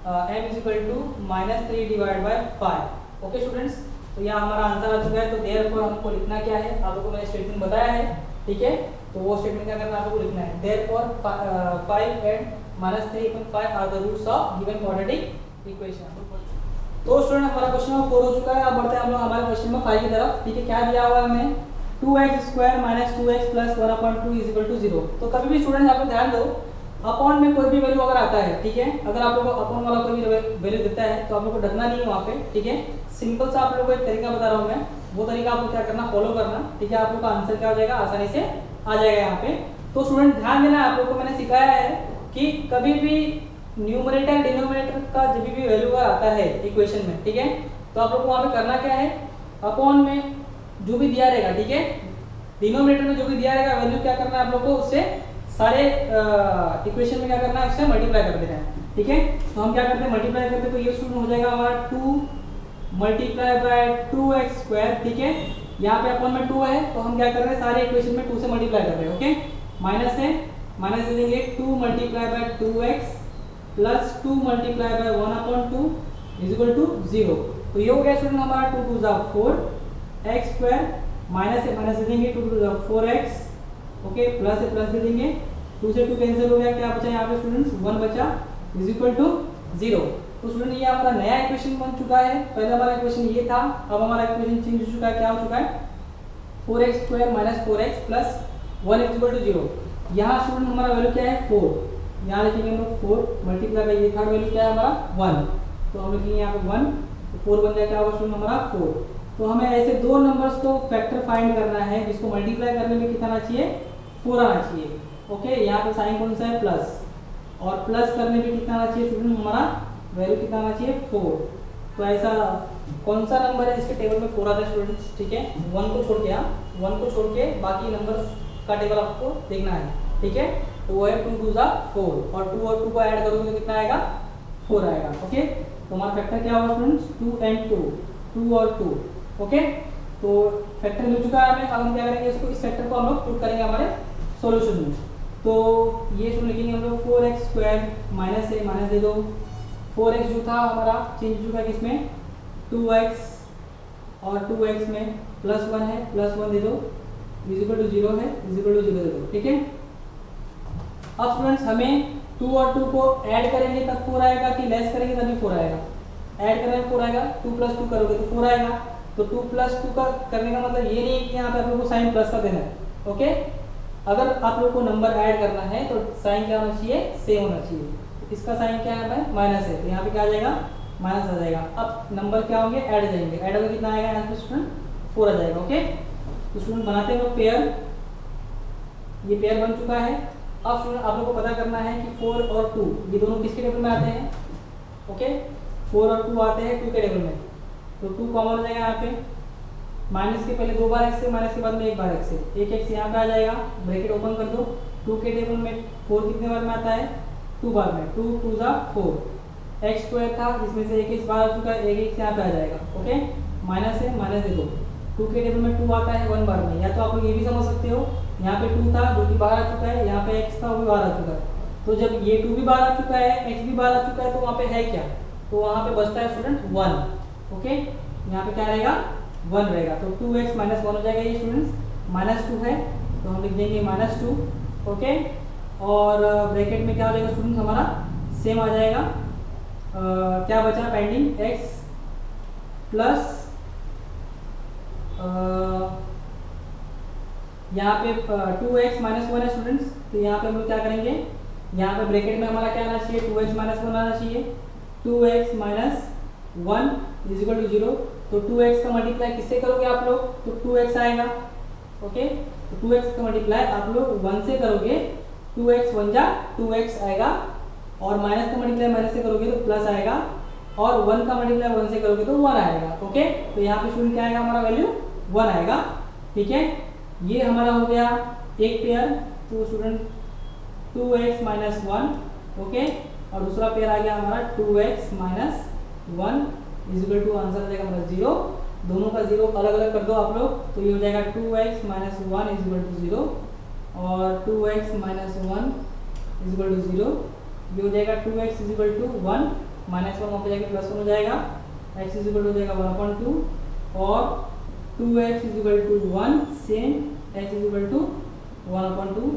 m is equal to minus 3 divide by 5। Okay students, तो यहाँ हमारा आंसर आ चुका है। तो देयरफॉर हमको लिखना क्या है, आप लोगों को मैंने स्टेटमेंट बताया है। ठीक है, तो वो स्टेटमेंट क्या करना है आप लोगों को लिखना है, therefore 5 and minus 3/5 are the roots of given quadratic equation. तो स्टूडेंट हमारा क्वेश्चन नंबर 4 हो चुका है। अब बढ़ते हैं हम लोग हमारे क्वेश्चन नंबर 5 की तरफ। ठीक है, क्या दिया हुआ है हमें 2x square minus 2x plus 1/2 is equal to 0। तो कभी भी स्टूडेंट आप लोग ध्यान दो अपॉन में कोई भी वैल्यू अगर आता है, ठीक है, अगर आप लोग को अपॉन वाला कोई भी वैल्यू देता है तो आप लोग को डरना नहीं है वहाँ पे, ठीक है। सिंपल सा आप लोग को एक तरीका बता रहा हूँ मैं, वो तरीका आपको क्या करना, फॉलो करना, ठीक है। आप लोग का आंसर क्या हो जाएगा, आसानी से आ जाएगा यहाँ पे। तो स्टूडेंट ध्यान देना, आप लोग को मैंने सिखाया है कि कभी भी न्यूमरेटर डिनोमिनेटर का जब भी वैल्यू आता है इक्वेशन में, ठीक है, तो आप लोग को वहाँ पे करना क्या है, अपॉन में जो भी दिया रहेगा, ठीक है, डिनोमिनेटर में जो भी दिया रहेगा वैल्यू क्या करना है आप लोग को, उससे सारे इक्वेशन में क्या करना है, उससे मल्टीप्लाई कर देना है, ठीक है। तो हम क्या करते हैं, मल्टीप्लाई करते हैं, तो ये स्टूडेंट हो जाएगा हमारा 2 मल्टीप्लाई बाय 2x स्क्वायर, ठीक है। यहाँ पे अपॉन में 2 है तो हम क्या कर रहे हैं, सारे इक्वेशन में 2 से मल्टीप्लाई कर रहे हैं, ओके। माइनस है, माइनस दे देंगे 2 multiply by 2x plus 2 multiply by 1/2 is equal to 0। तो ये हो गया स्टूडेंट हमारा 2 2 जा 4 x स्क्वायर, माइनस है, माइनस दे देंगे 2 2 जा 4x, ओके, प्लस है, प्लस दे देंगे, 2 से 2 कैंसिल हो गया, क्या बचा यहाँ पे स्टूडेंट्स, 1 बचा इज इक्वल टू 0। तो स्टूडेंट ये हमारा नया इक्वेशन बन चुका है, पहले हमारा इक्वेशन ये था, अब हमारा इक्वेशन चेंज हो चुका है, क्या हो चुका है, 4x square minus 4x plus 1 is equal to 0। यहाँ स्टूडेंट हमारा वैल्यू क्या है, 4, यहाँ लिखेंगे हम लोग 4 मल्टीप्लाई बाय ये थर्ड वैल्यू क्या है हमारा 1, तो हम लिखेंगे यहाँ पे 1, तो 4 बन जाए क्या होगा स्टूडेंट हमारा 4। तो हमें ऐसे दो नंबर्स को फैक्टर फाइंड करना है जिसको मल्टीप्लाई करने में कितना आना चाहिए, 4 आना चाहिए, ओके। यहाँ पे साइन कौन सा है, प्लस, और प्लस करने में कितना आना चाहिए स्टूडेंट, हमारा वैल्यू कितना आना चाहिए, 4। तो ऐसा कौन सा नंबर है जिसके टेबल में 4 आता है स्टूडेंट्स, ठीक है, 1 को छोड़ के, 1 को छोड़ के बाकी नंबर्स का टेबल आपको देखना है, ठीक है। तो वो है 2 2 जा 4, और 2 और 2 को ऐड करोगे तो कितना आएगा, 4 आएगा, ओके। तो हमारा फैक्टर क्या होगा स्टूडेंट्स, 2 and 2, 2 और 2, ओके। तो फैक्टर मिल चुका है हमें, अब हम क्या करेंगे, इसको इस फैक्टर को हम लोग पुट करेंगे हमारे सॉल्यूशन में। तो ये सुन लिखेंगे हम लोग 4x स्क्वायर, माइनस है, माइनस दे दो, 4x जो था हमारा चेंज हो चुका है किसमें, 2x, और 2x में प्लस 1 है, प्लस 1 दे दो, इज इक्वल टू 0 है, इज इक्वल टू 0 दे दो, ठीक है। अब स्टूडेंट्स हमें 2 और 2 को ऐड करेंगे तब 4 आएगा, कि लेस करेंगे तभी 4 आएगा, ऐड करेंगे 4 आएगा, 2 प्लस 2 करोगे तो 4 आएगा। तो 2 प्लस 2 का करने का मतलब ये नहीं है कि यहाँ पे आप लोग को साइन प्लस का देना है, ओके। अगर आप लोग को नंबर ऐड करना है तो साइन क्या होना चाहिए, सेम होना चाहिए। इसका साइन क्या है, माइनस है, तो यहाँ पे क्या आ जाएगा, माइनस आ जाएगा। अब नंबर क्या होंगे, ऐड जाएंगे, ऐड होगा कितना आएगा यहाँ पे स्टूडेंट, 4 आ जाएगा, ओके। तो स्टूडेंट बनाते हैं लोग पेयर, ये पेयर बन चुका है। अब स्टूडेंट आप लोग को पता करना है कि 4 और 2 ये दोनों किसके टेबल में आते हैं, ओके, 4 और 2 आते हैं 2 के टेबल में, तो 2 कॉमन हो जाएगा यहाँ पे, माइनस के पहले 2 बार x है, माइनस के बाद में 1 बार x है, एक x यहाँ पे आ जाएगा, ब्रैकेट ओपन कर दो, 2 के टेबल में 4 कितने बार में आता है, 2 बार में, 2 2 जा 4, x स्क्वायर था जिसमें से एक x बाहर आ चुका है, एक x यहाँ पे आ जाएगा, ओके। माइनस है, माइनस दे दो, 2 के टेबल में 2 आता है 1 बार में, या तो आप लोग ये भी समझ सकते हो, यहाँ पे 2 था जो कि बाहर आ चुका है, यहाँ पे x था वो भी बाहर आ चुका है, तो जब ये 2 भी बाहर आ चुका है, x भी बाहर आ चुका है, तो वहाँ पे है क्या, तो वहाँ पे बचता है स्टूडेंट 1, ओके। यहाँ पे क्या रहेगा, 1 रहेगा, तो 2x माइनस 1 हो जाएगा ये स्टूडेंट्स, माइनस 2 है तो हम लिख देंगे माइनस 2, ओके। और ब्रैकेट में क्या हो जाएगा स्टूडेंट हमारा, सेम आ जाएगा, क्या बचा पेंडिंग, x प्लस यहाँ पे 2x माइनस 1 है स्टूडेंट्स, तो यहाँ पे हम लोग क्या करेंगे, यहाँ पे ब्रैकेट में हमारा क्या आना चाहिए, 2x माइनस 1 आना चाहिए, 2x minus 1 is equal to 0। तो 2x का मल्टीप्लाई किससे करोगे आप लोग, तो 2x आएगा, ओके। तो 2x का मल्टीप्लाई आप लोग 1 से करोगे, 2x 1 जा 2x आएगा, और माइनस का मल्टीप्लाई माइनस से करोगे तो प्लस आएगा, और 1 का मल्टीप्लाई 1 से करोगे तो 1 आएगा, ओके। तो यहाँ पे स्टूडेंट क्या आएगा, हमारा वैल्यू 1 आएगा, ठीक है। ये हमारा हो गया एक पेयर, तो स्टूडेंट 2x माइनस 1, ओके, और दूसरा पेयर आ गया हमारा 2x minus 1 is equal to, answer आ जाएगा हमारा 0। दोनों का 0 अलग अलग कर दो आप लोग, तो ये हो जाएगा 2x minus 1 is equal to 0, और 2x minus 1 is equal to 0, ये हो जाएगा 2x is equal to 1, minus 1 वहाँ पे जाके प्लस 1 हो जाएगा, x इज इक्वल टू हो जाएगा 1/2, और 2x is equal to 1, same x is equal to 1/2,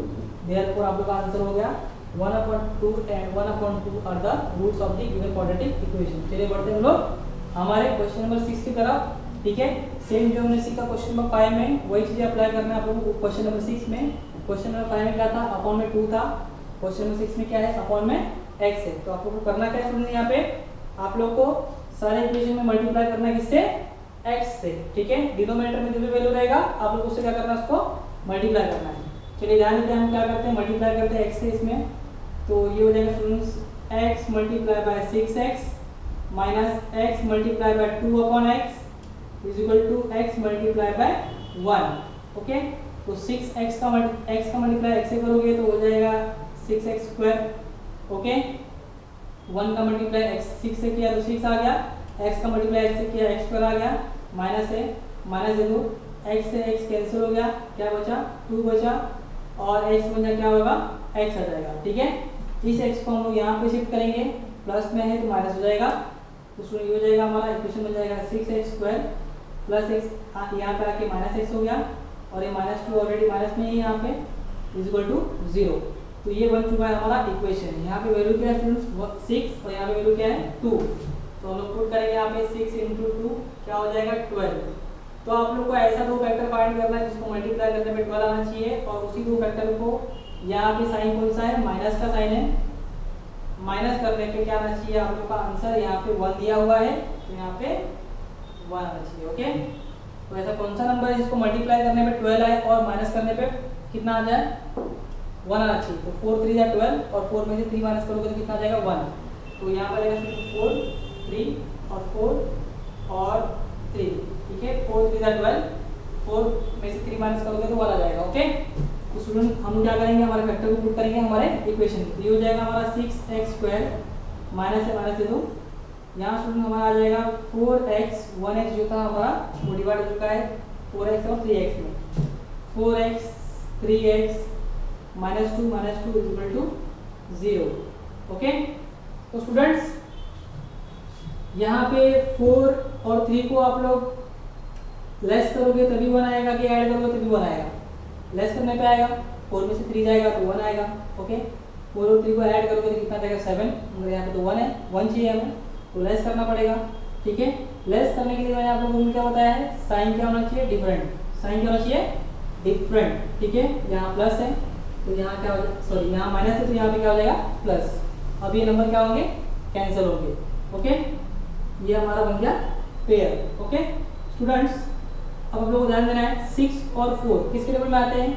therefore आप लोग का आंसर हो गया 1/2 and 1/2 are the roots of the given quadratic equation. चलिए बढ़ते हैं हम लोग हमारे क्वेश्चन नंबर 6 की तरफ, ठीक है। सेम जो हमने सीखा क्वेश्चन नंबर 5 में वही चीज़ें अप्लाई करना है आप लोगों को क्वेश्चन नंबर 6 में। क्वेश्चन नंबर 5 में क्या था, अपॉन में 2 था, क्वेश्चन नंबर 6 में क्या है, अपॉन में x है। तो आप लोगों को करना क्या है स्टूडेंट, यहाँ पे आप लोग को सारे इक्वेशन में मल्टीप्लाई करना है किससे, x से, ठीक है। डिनोमिनेटर में जो भी वैल्यू रहेगा आप लोग उससे क्या करना है, उसको मल्टीप्लाई करना है। चलिए ध्यान देते हैं, हम क्या करते हैं, मल्टीप्लाई करते हैं x से इसमें। तो ये हो जाएगा students x multiply by 6x minus x multiply by 2 upon x is equal to x multiply by 1। Okay, तो 6x का मल्टीप्लाई x से करोगे तो हो जाएगा 6x स्क्वायर। ओके, 1 का मल्टीप्लाई x 6 से किया तो 6 आ गया, x का मल्टीप्लाई x से किया x स्क्वायर आ गया, माइनस है, माइनस दे दो, x से x कैंसिल हो गया, क्या बचा 2 बचा, और x बन जाए क्या होगा, x आ जाएगा, ठीक है। इस x को हम लोग यहाँ पे शिफ्ट करेंगे, प्लस में है तो माइनस हो जाएगा, तो ये हो जाएगा हमारा इक्वेशन बन जाएगा 6x स्क्वायर प्लस x यहाँ पे आके माइनस x हो गया, और ये -2 ऑलरेडी माइनस में ही यहाँ पे इज इक्वल टू 0। तो ये बन चुका है हमारा इक्वेशन। यहाँ पे वैल्यू क्या है स्टूडेंट्स 6 और यहाँ पे वैल्यू क्या है 2। तो हम लोग पुट करेंगे यहाँ पे 6 × 2 क्या हो जाएगा 12। तो आप लोग को ऐसा दो फैक्टर फाइंड करना है जिसको मल्टीप्लाई करने पे 12 आना चाहिए, और उसी दो फैक्टर को यहाँ पे साइन कौन सा है, माइनस का साइन है, माइनस करने पे क्या आना चाहिए आप लोग का आंसर, यहाँ पे 1 दिया हुआ है तो यहाँ पे 1 आना चाहिए। ओके, तो ऐसा कौन सा नंबर है जिसको मल्टीप्लाई करने पे 12 आए और माइनस करने पे कितना आ जाए 1 आना चाहिए। तो 4 3 या 12 और 4 में से 3 माइनस करोगे तो कितना आ जाएगा 1। तो यहाँ पर आएगा 4 3 और 4 और 3, ठीक है, 4 3 या 12, 4 में से 3 माइनस करोगे तो 1 आ जाएगा। ओके, तो स्टूडेंट हम क्या करेंगे, हमारे फैक्टर को पुट करेंगे हमारे इक्वेशन में। ये हो जाएगा हमारा 6x स्क्वायर, माइनस है माइनस दे दो, यहाँ स्टूडेंट हमारा आ जाएगा 4x, 1x जो था हमारा वो डिवाइड हो चुका है 4x और 3x में, 4x 3x -2 is equal to 0। Okay, तो स्टूडेंट्स यहाँ पे 4 और 3 को आप लोग लेस करोगे तभी 1 आएगा, कि ऐड करोगे तभी 1 आएगा। लेस करने पे आएगा, 4 में से 3 जाएगा तो 1 आएगा। ओके, 4 और 3 को ऐड करोगे तो कितना जाएगा 7, मगर यहाँ पे तो 1 है, 1 चाहिए हमें, तो लेस करना पड़ेगा, ठीक है। लेस करने के लिए मैंने आप लोगों को क्या बताया है, साइन क्या होना चाहिए, डिफरेंट, साइन क्या होना चाहिए, डिफरेंट, ठीक है। यहाँ प्लस है तो यहाँ क्या हो जाएगा, सॉरी यहाँ माइनस है तो यहाँ पे क्या हो जाएगा प्लस। अब ये नंबर क्या होंगे, कैंसिल होंगे। ओके, ये हमारा बन गया पेयर। ओके स्टूडेंट्स, अब आप लोगों को ध्यान देना है 6 और 4 किसके टेबल में आते हैं,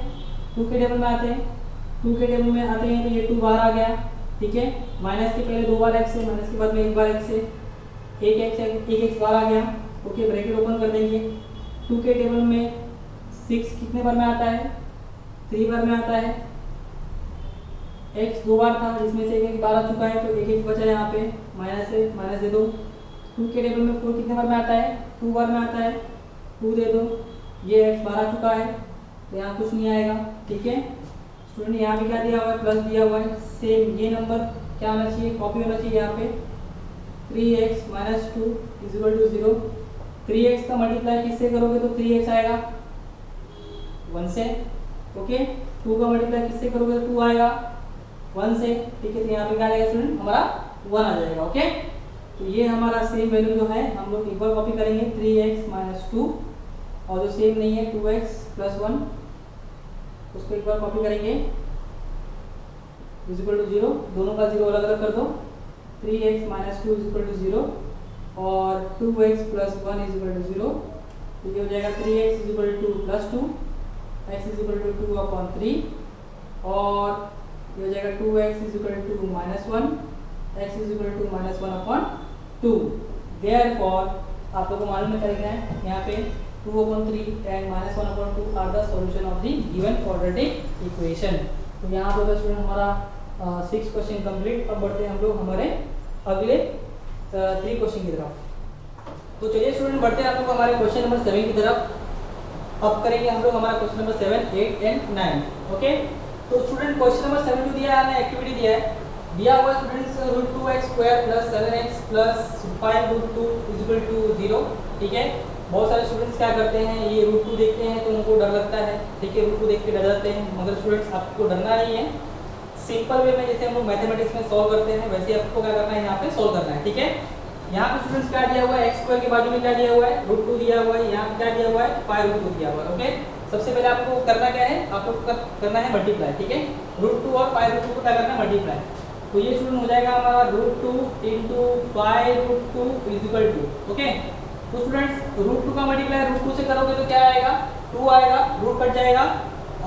2 के टेबल में आते हैं। 2 के टेबल में आते हैं तो ये 2 बाहर आ गया, ठीक है। माइनस के पहले 2 बार x है, माइनस के बाद में 1 बार x है, एक x बाहर आ गया। ओके, ब्रैकेट ओपन कर देंगे। 2 के टेबल में 6 कितने बार में आता है, 3 बार में आता है। x 2 बार था जिसमें से एक बार आ चुका है तो एक बचा यहाँ पे, माइनस है, माइनस दे दो। 2 के टेबल में 4 कितने बार में आता है, 2 बार में आता है, 2 दे दो। ये x बाहर आ चुका है तो यहाँ कुछ नहीं आएगा, ठीक है। स्टूडेंट यहाँ पे क्या दिया हुआ है, प्लस दिया हुआ है। सेम ये नंबर क्या होना चाहिए, कॉपी होना चाहिए यहाँ पे 3x - 2 is equal to 0। 3x का मल्टीप्लाई किससे करोगे तो 3x आएगा 1 से। ओके, 2 का मल्टीप्लाई किससे करोगे तो 2 आएगा 1 से, ठीक है। तो यहाँ पे क्या आएगा स्टूडेंट, हमारा 1 आ जाएगा। ओके, तो ये हमारा सेम वैल्यू जो है हम लोग एक बार कॉपी करेंगे 3x - 2, और जो सेम नहीं है 2x + 1 उसको एक बार कॉपी करेंगे इज इक्वल टू 0। दोनों का 0 अलग अलग कर दो, 3x - 2 इज इक्वल टू 0 और 2x + 1 इज इक्वल टू 0। तो ये हो जाएगा 3x is equal to +2, x is equal to 2/3, और ये हो जाएगा 2x is equal to -1, x is equal to -1/2। Therefore आप लोगों को मालूम है क्या है यहाँ पे 2/3 and -1/2 are the solution of the given quadratic equation. तो यहाँ पे स्टूडेंट हमारा 6 क्वेश्चन कंप्लीट। अब बढ़ते हैं हम लोग हमारे अगले 3 क्वेश्चन की तरफ। तो चलिए स्टूडेंट बढ़ते हैं हम लोग हमारे क्वेश्चन नंबर 7 की तरफ। अब करेंगे हम लोग हमारा क्वेश्चन नंबर 7, 8 एंड 9। ओके, तो स्टूडेंट क्वेश्चन नंबर 7 जो दिया है हमें एक्टिविटी दिया हुआ students √2x² + 7x + 5√2 is equal to 0, ठीक है। बहुत सारे स्टूडेंट्स क्या करते हैं, ये √2 देखते हैं तो उनको डर लगता है, ठीक है, √2 देख के डर जाते हैं। मगर स्टूडेंट्स आपको डरना नहीं है, सिंपल वे में जैसे हम लोग मैथमेटिक्स में सॉल्व करते हैं वैसे आपको क्या करना है, यहाँ पे सॉल्व करना है, ठीक है। यहाँ पे स्टूडेंट्स क्या दिया हुआ है, एक्स स्क्वायर के बाजू में क्या दिया हुआ है, रूट 2 दिया हुआ है, यहाँ क्या दिया हुआ है, पाई रूट 2 दिया हुआ है। ओके, सबसे पहले आपको करना क्या है, आपको करना है मल्टीप्लाई, ठीक है, रूट 2 और पाई रूट 2 को क्या करना है, मल्टीप्लाई। तो ये स्टूडेंट हो जाएगा हमारा root 2 into pi root 2 is equal to, okay. तो स्टूडेंट्स रूट 2 का मल्टीप्लाई रूट 2 से करोगे तो क्या आएगा, 2 आएगा, रूट कट जाएगा,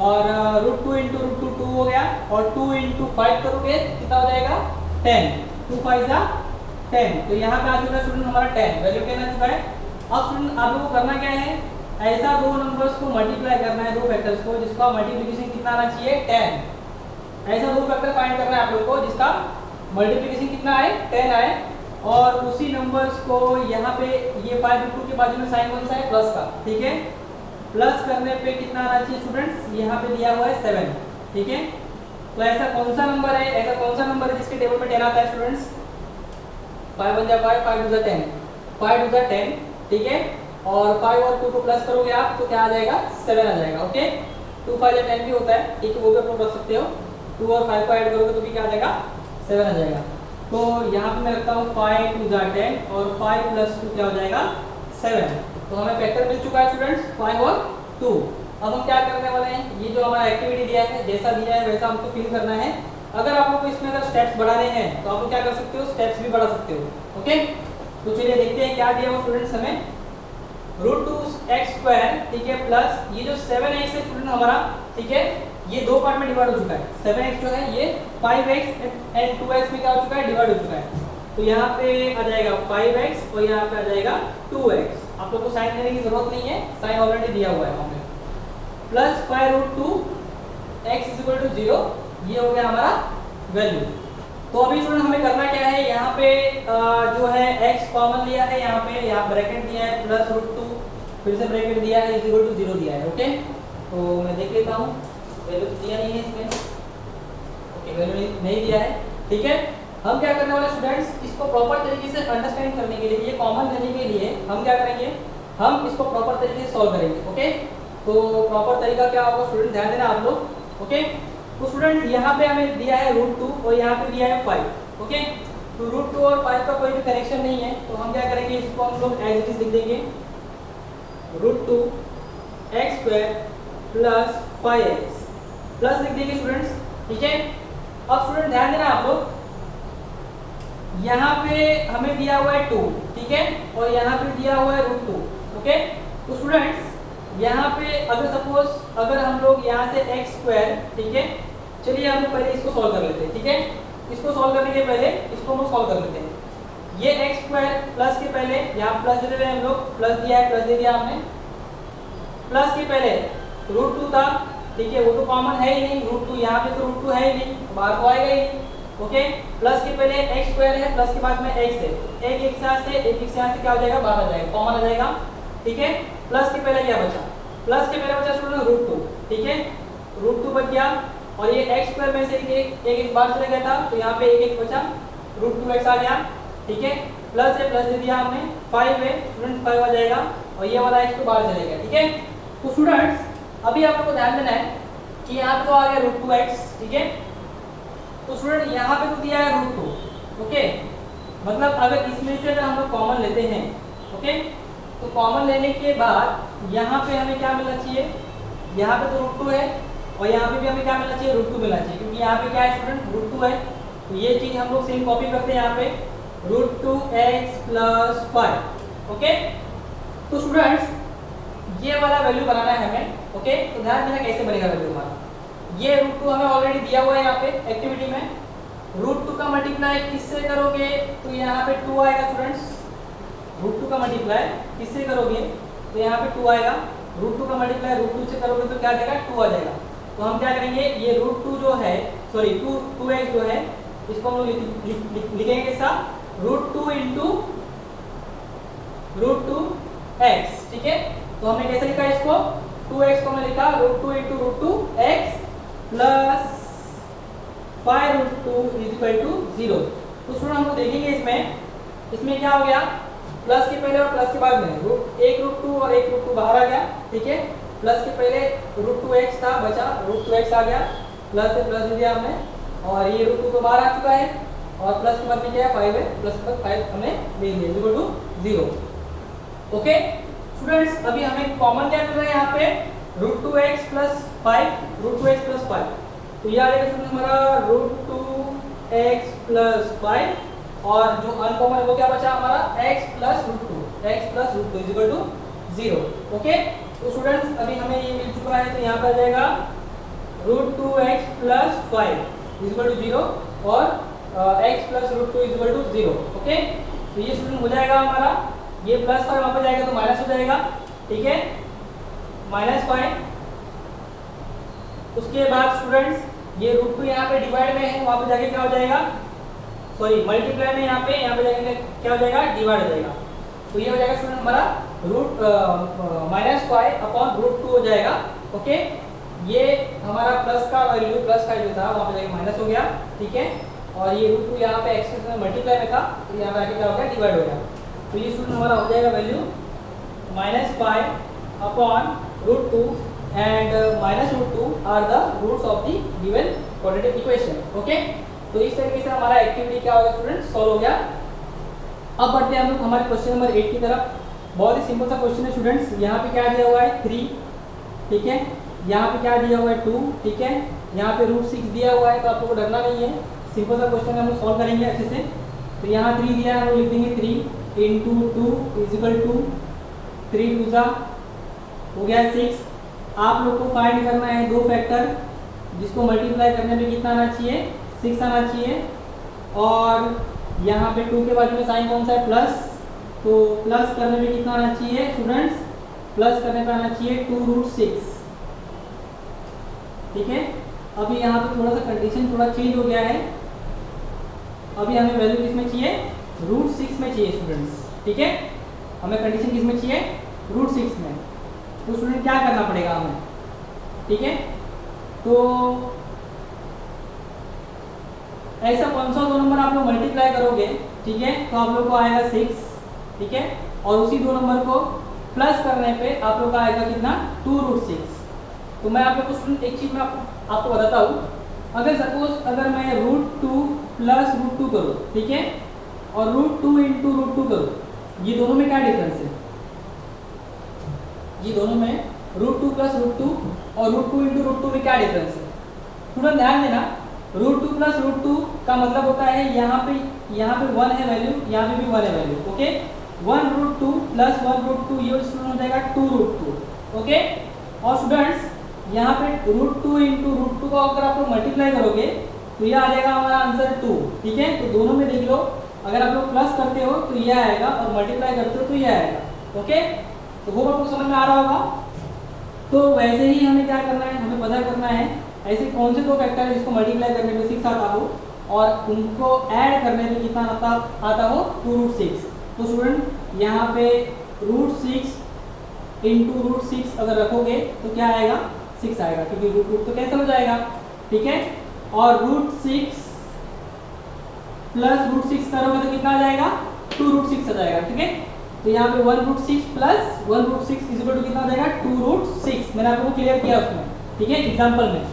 और रूट 2 इंटू रूट 2 2 हो गया, और 2 इंटू 5 करोगे कितना हो जाएगा, 10, 2 5 जा 10। तो यहाँ पे आ चुका है स्टूडेंट हमारा 10, वैल्यू 10 आ चुका है। अब स्टूडेंट आप लोगों को करना क्या है, ऐसा दो नंबर्स को मल्टीप्लाई करना है, दो फैक्टर्स को जिसका मल्टीप्लिकेशन कितना आना चाहिए, 10। ऐसा दो फैक्टर फाइंड करना है आप लोग को जिसका मल्टीप्लिकेशन कितना आए, 10 आए, और उसी नंबर्स को यहाँ पे ये 5/2 के बाजू में साइन कौन सा है, प्लस का, ठीक है। प्लस करने पे कितना आना चाहिए स्टूडेंट्स, यहाँ पे दिया हुआ है 7, ठीक है। तो ऐसा कौन सा नंबर है, ऐसा कौन सा नंबर है जिसके टेबल में 10 आता है स्टूडेंट्स, 5 1 जा 5, 5 2 जा 10, 5 2 जा 10, ठीक है। और 5 और 2 को प्लस करोगे आप तो क्या आ जाएगा, 7 आ जाएगा, ओके। 2 5 या 10 भी होता है, ठीक है, वो भी आप लोग रख सकते हो। 2 और 5 को ऐड करोगे तो भी क्या आ जाएगा, 7 आ जाएगा। तो यहाँ पे मैं रखता हूँ 5 2 जा 10, और 5 प्लस 2 क्या हो जाएगा, 7। तो हमें फैक्टर मिल चुका है स्टूडेंट्स 5 और 2। अब हम क्या करने वाले हैं, ये जो हमारा एक्टिविटी दिया है, जैसा दिया है वैसा हमको फिल करना है। अगर आप लोग को इसमें अगर स्टेप्स बढ़ाने हैं तो आप लोग क्या कर सकते हो, स्टेप्स भी बढ़ा सकते हो, ओके। तो चलिए देखते हैं क्या दिया हुआ स्टूडेंट्स हमें, रूट 2x स्क्वायर, ठीक है, प्लस ये जो 7x है स्टूडेंट हमारा, ठीक है, ये दो पार्ट में डिवाइड हो चुका है। 7x जो है ये 5x एंड 2x में क्या हो चुका है, डिवाइड हो चुका है। तो यहाँ पे आ जाएगा 5x और यहाँ पे आ जाएगा 2x। आप लोग को साइन देने की जरूरत नहीं है, साइन ऑलरेडी दिया हुआ है वहाँ पे। Plus 5√2 x is equal to 0, ये हो गया हमारा वैल्यू। तो अभी स्टूडेंट हमें करना क्या है, यहाँ पे जो है x कॉमन लिया है, यहाँ ब्रैकेट दिया है प्लस √2, फिर से ब्रैकेट दिया है, इज इक्वल टू 0 दिया है, ओके। तो मैं देख लेता हूँ, वैल्यू दिया नहीं है इसमें, ओके, वैल्यू नहीं दिया है, ठीक है। हम क्या करने वाले स्टूडेंट्स, इसको प्रॉपर तरीके से अंडरस्टैंड करने के लिए, ये कॉमन लेने के लिए हम क्या करेंगे, हम इसको प्रॉपर तरीके से सॉल्व करेंगे, ओके। तो प्रॉपर तरीका क्या होगा स्टूडेंट, ध्यान देना आप लोग, ओके। तो स्टूडेंट यहाँ पे हमें दिया है √2 और यहाँ पे दिया है 5, ओके। तो √2 और 5 का कोई भी कनेक्शन नहीं है, तो हम क्या करेंगे, इसको हम लोग एज इट इज लिख देंगे, √2 x square plus 5x plus लिख देंगे स्टूडेंट्स, ठीक है। अब स्टूडेंट ध्यान देना आप लोग, यहाँ पे हमें दिया हुआ है 2, ठीक है, और यहाँ पे दिया हुआ है √2, ओके। तो स्टूडेंट्स यहाँ पे अगर सपोज अगर हम लोग यहाँ से x स्क्वायर, ठीक है, चलिए हम पहले इसको सॉल्व कर लेते हैं, ठीक है। इसको सॉल्व करने के पहले इसको हम सॉल्व कर लेते हैं। ये x स्क्वायर प्लस के पहले यहाँ प्लस दे देते हैं हम लोग, प्लस दिया है, प्लस दे दिया हमने, प्लस के पहले √2 था, ठीक है, वो तो कॉमन है ही नहीं, √2 यहाँ पे तो √2 है ही नहीं, बाहर तो आएगा ही नहीं, ओके। प्लस के पहले x स्क्वायर है, प्लस के बाद में x है, एक एक यहाँ से एक एक यहाँ से क्या हो जाएगा, बाहर आ जाएगा, कॉमन आ जाएगा, ठीक है। प्लस के पहले क्या बचा, प्लस के पहले बचा स्टूडेंट √2, ठीक है, √2 बच गया, और ये x स्क्वायर में से एक बार चला गया था, तो यहाँ पे एक बचा, √2x आ गया, ठीक है। प्लस है, प्लस दे दिया हमने, 5 है स्टूडेंट, 5 आ जाएगा, और ये वाला x तो बाहर चलेगा, ठीक है। तो स्टूडेंट्स अभी आप लोग को ध्यान देना है कि यहाँ पे तो आ गया √2x, ठीक है। तो स्टूडेंट यहाँ पे तो दिया है √2, ओके, मतलब अगर इसमें से अगर हम लोग कॉमन लेते हैं, ओके, तो कॉमन लेने के बाद यहाँ पे हमें क्या मिलना चाहिए, यहाँ पे तो √2 है, और यहाँ पे भी हमें क्या मिलना चाहिए, √2 मिलना चाहिए, क्योंकि यहाँ पे क्या है स्टूडेंट, √2 है। तो ये चीज हम लोग सेम कॉपी करते हैं यहाँ पे, √2x प्लस 5, ओके। तो स्टूडेंट्स ये वाला वैल्यू बनाना है हमें, ओके। तो ध्यान देना कैसे बनेगा वैल्यू हमारा, ये √2 हमें ऑलरेडी दिया हुआ है यहाँ पे एक्टिविटी में, √2 का मल्टीप्लाई किससे करोगे, तो यहाँ पे 2 आएगा स्टूडेंट्स, √2 का मल्टीप्लाई किससे करोगे, तो यहाँ पे 2 आएगा, √2 का मल्टीप्लाई √2 से करोगे तो क्या आ जाएगा, 2 आ जाएगा। तो हम क्या करेंगे, ये √2 जो है, सॉरी 2x जो है, इसको हम लोग लिखेंगे कैसा, √2 इंटू √2x, ठीक है। तो हमने कैसे लिखा इसको, 2x को हमने लिखा √2 into √2x plus 5√2 is equal to 0। तो स्टूडेंट हम लोग देखेंगे इसमें क्या हो गया, प्लस के पहले और प्लस के बाद में एक √2 और एक √2 बाहर आ गया, ठीक है। प्लस के पहले √2x था, बचा √2x आ गया, प्लस से प्लस दे दिया हमने, और ये √2 तो बाहर आ चुका है, और प्लस के बाद में क्या है 5 है, प्लस के बाद 5 हमने ले लिया इक्वल टू 0। ओके स्टूडेंट्स, अभी हमें कॉमन क्या मिल रहा है यहाँ पे √2x प्लस 5, √2x प्लस 5, तो ये आ जाएगा स्टूडेंट हमारा √2x प्लस 5 और जो अनकॉमन है वो क्या बचा हमारा x plus √2 is equal to 0। Okay तो स्टूडेंट्स अभी हमें ये मिल चुका है, तो यहाँ पर आ जाएगा √2x plus 5 is equal to 0 और x plus √2 is equal to 0। Okay तो ये स्टूडेंट हो जाएगा हमारा, ये प्लस 5 वहाँ पर जाएगा तो माइनस हो जाएगा, ठीक है, -5। उसके बाद स्टूडेंट्स ये √2 यहाँ पे डिवाइड में है, वहाँ पे जाके क्या हो जाएगा, सॉरी मल्टीप्लाई में यहाँ पे जाके क्या हो जाएगा, डिवाइड हो जाएगा। तो ये हो जाएगा स्टूडेंट हमारा -5 अपॉन √2 हो जाएगा। ओके ये हमारा प्लस का वैल्यू, प्लस का जो था वहाँ पे जाके माइनस हो गया, ठीक है, और ये √2 यहाँ पे एक्स के मल्टीप्लाई में था तो यहाँ पे आके क्या हो गया, डिवाइड हो गया। तो ये स्टूडेंट हमारा हो जाएगा value -5 upon √2 and -√2 are the roots of the given quadratic equation. Okay तो इस तरीके से हमारा एक्टिविटी क्या हो गया स्टूडेंट, सॉल्व हो गया। अब बढ़ते हैं हम लोग हमारे क्वेश्चन नंबर 8 की तरफ। बहुत ही सिंपल सा क्वेश्चन है स्टूडेंट्स, यहाँ पे क्या दिया हुआ है 3, ठीक है, यहाँ पे क्या दिया हुआ है 2, ठीक है, यहाँ पे √6 दिया हुआ है, तो आप लोगों को डरना नहीं है, सिंपल सा क्वेश्चन हम लोग सॉल्व करेंगे अच्छे से। तो यहाँ 3 दिया है, हम लोग लिख देंगे 3 इंटू 2 इज इक्वल टू 3 2 सा हो गया 6। आप लोग को फाइंड करना है दो फैक्टर जिसको मल्टीप्लाई करने में कितना आना चाहिए, 6 आना चाहिए, और यहाँ पे 2 के बाजू में साइन कौन सा है, प्लस, तो प्लस करने में कितना आना चाहिए स्टूडेंट्स, प्लस करने पे आना चाहिए 2√6, ठीक है। अभी यहाँ पे थोड़ा सा कंडीशन थोड़ा चेंज हो गया है, अभी हमें वैल्यू किसमें चाहिए, √6 में चाहिए स्टूडेंट्स, ठीक है, हमें कंडीशन किसमें चाहिए, √6 में। तो स्टूडेंट क्या करना पड़ेगा हमें, ठीक है, तो ऐसा कौन सा दो नंबर आप लोग मल्टीप्लाई करोगे, ठीक है, तो आप लोग को आएगा 6, ठीक है, और उसी दो नंबर को प्लस करने पे आप लोग का आएगा कितना, 2√6। तो मैं आप लोग को स्टूडेंट एक चीज मैं आपको बताता हूँ, अगर सपोज अगर मैं √2 प्लस √2 करूँ, ठीक है, और √2 इंटू √2 करूँ, ये दोनों में क्या डिफरेंस है, ये दोनों में √2 प्लस √2 और √2 इंटू √2 में क्या डिफरेंस है। स्टूडेंट ध्यान देना, √2 प्लस √2 का मतलब होता है यहाँ पे 1 है वैल्यू, यहाँ पे भी 1 है वैल्यू। ओके 1√2 प्लस 1√2 ये स्टूडेंट हो जाएगा 2√2। ओके और स्टूडेंट्स यहाँ पे √2 इंटू √2 को अगर आप लोग मल्टीप्लाई करोगे तो ये आ जाएगा हमारा आंसर 2, ठीक है। तो दोनों में देख लो, अगर आप लोग प्लस करते हो तो ये आएगा और मल्टीप्लाई करते हो तो ये आएगा। ओके तो वो आपको समझ में आ रहा होगा। तो वैसे ही हमें क्या करना है, हमें पता करना है ऐसे कौन से दो फैक्टर है जिसको मल्टीप्लाई करने में 6 आता हो और उनको ऐड करने में कितना आता हो 2√6। तो स्टूडेंट यहाँ पे √6 इंटू √6 अगर रखोगे तो क्या आएगा, 6 आएगा, क्योंकि √2 तो कैंसिल हो जाएगा, ठीक है। और √6 प्लस √6 करोगे तो कितना आ जाएगा, 2√6 आ जाएगा, ठीक है। तो यहाँ पे 1√6 प्लस 1√6 इज इक्वल टू कितना आ जाएगा, 2√6। मैंने आपको क्लियर किया उसमें, ठीक है, एग्जाम्पल में।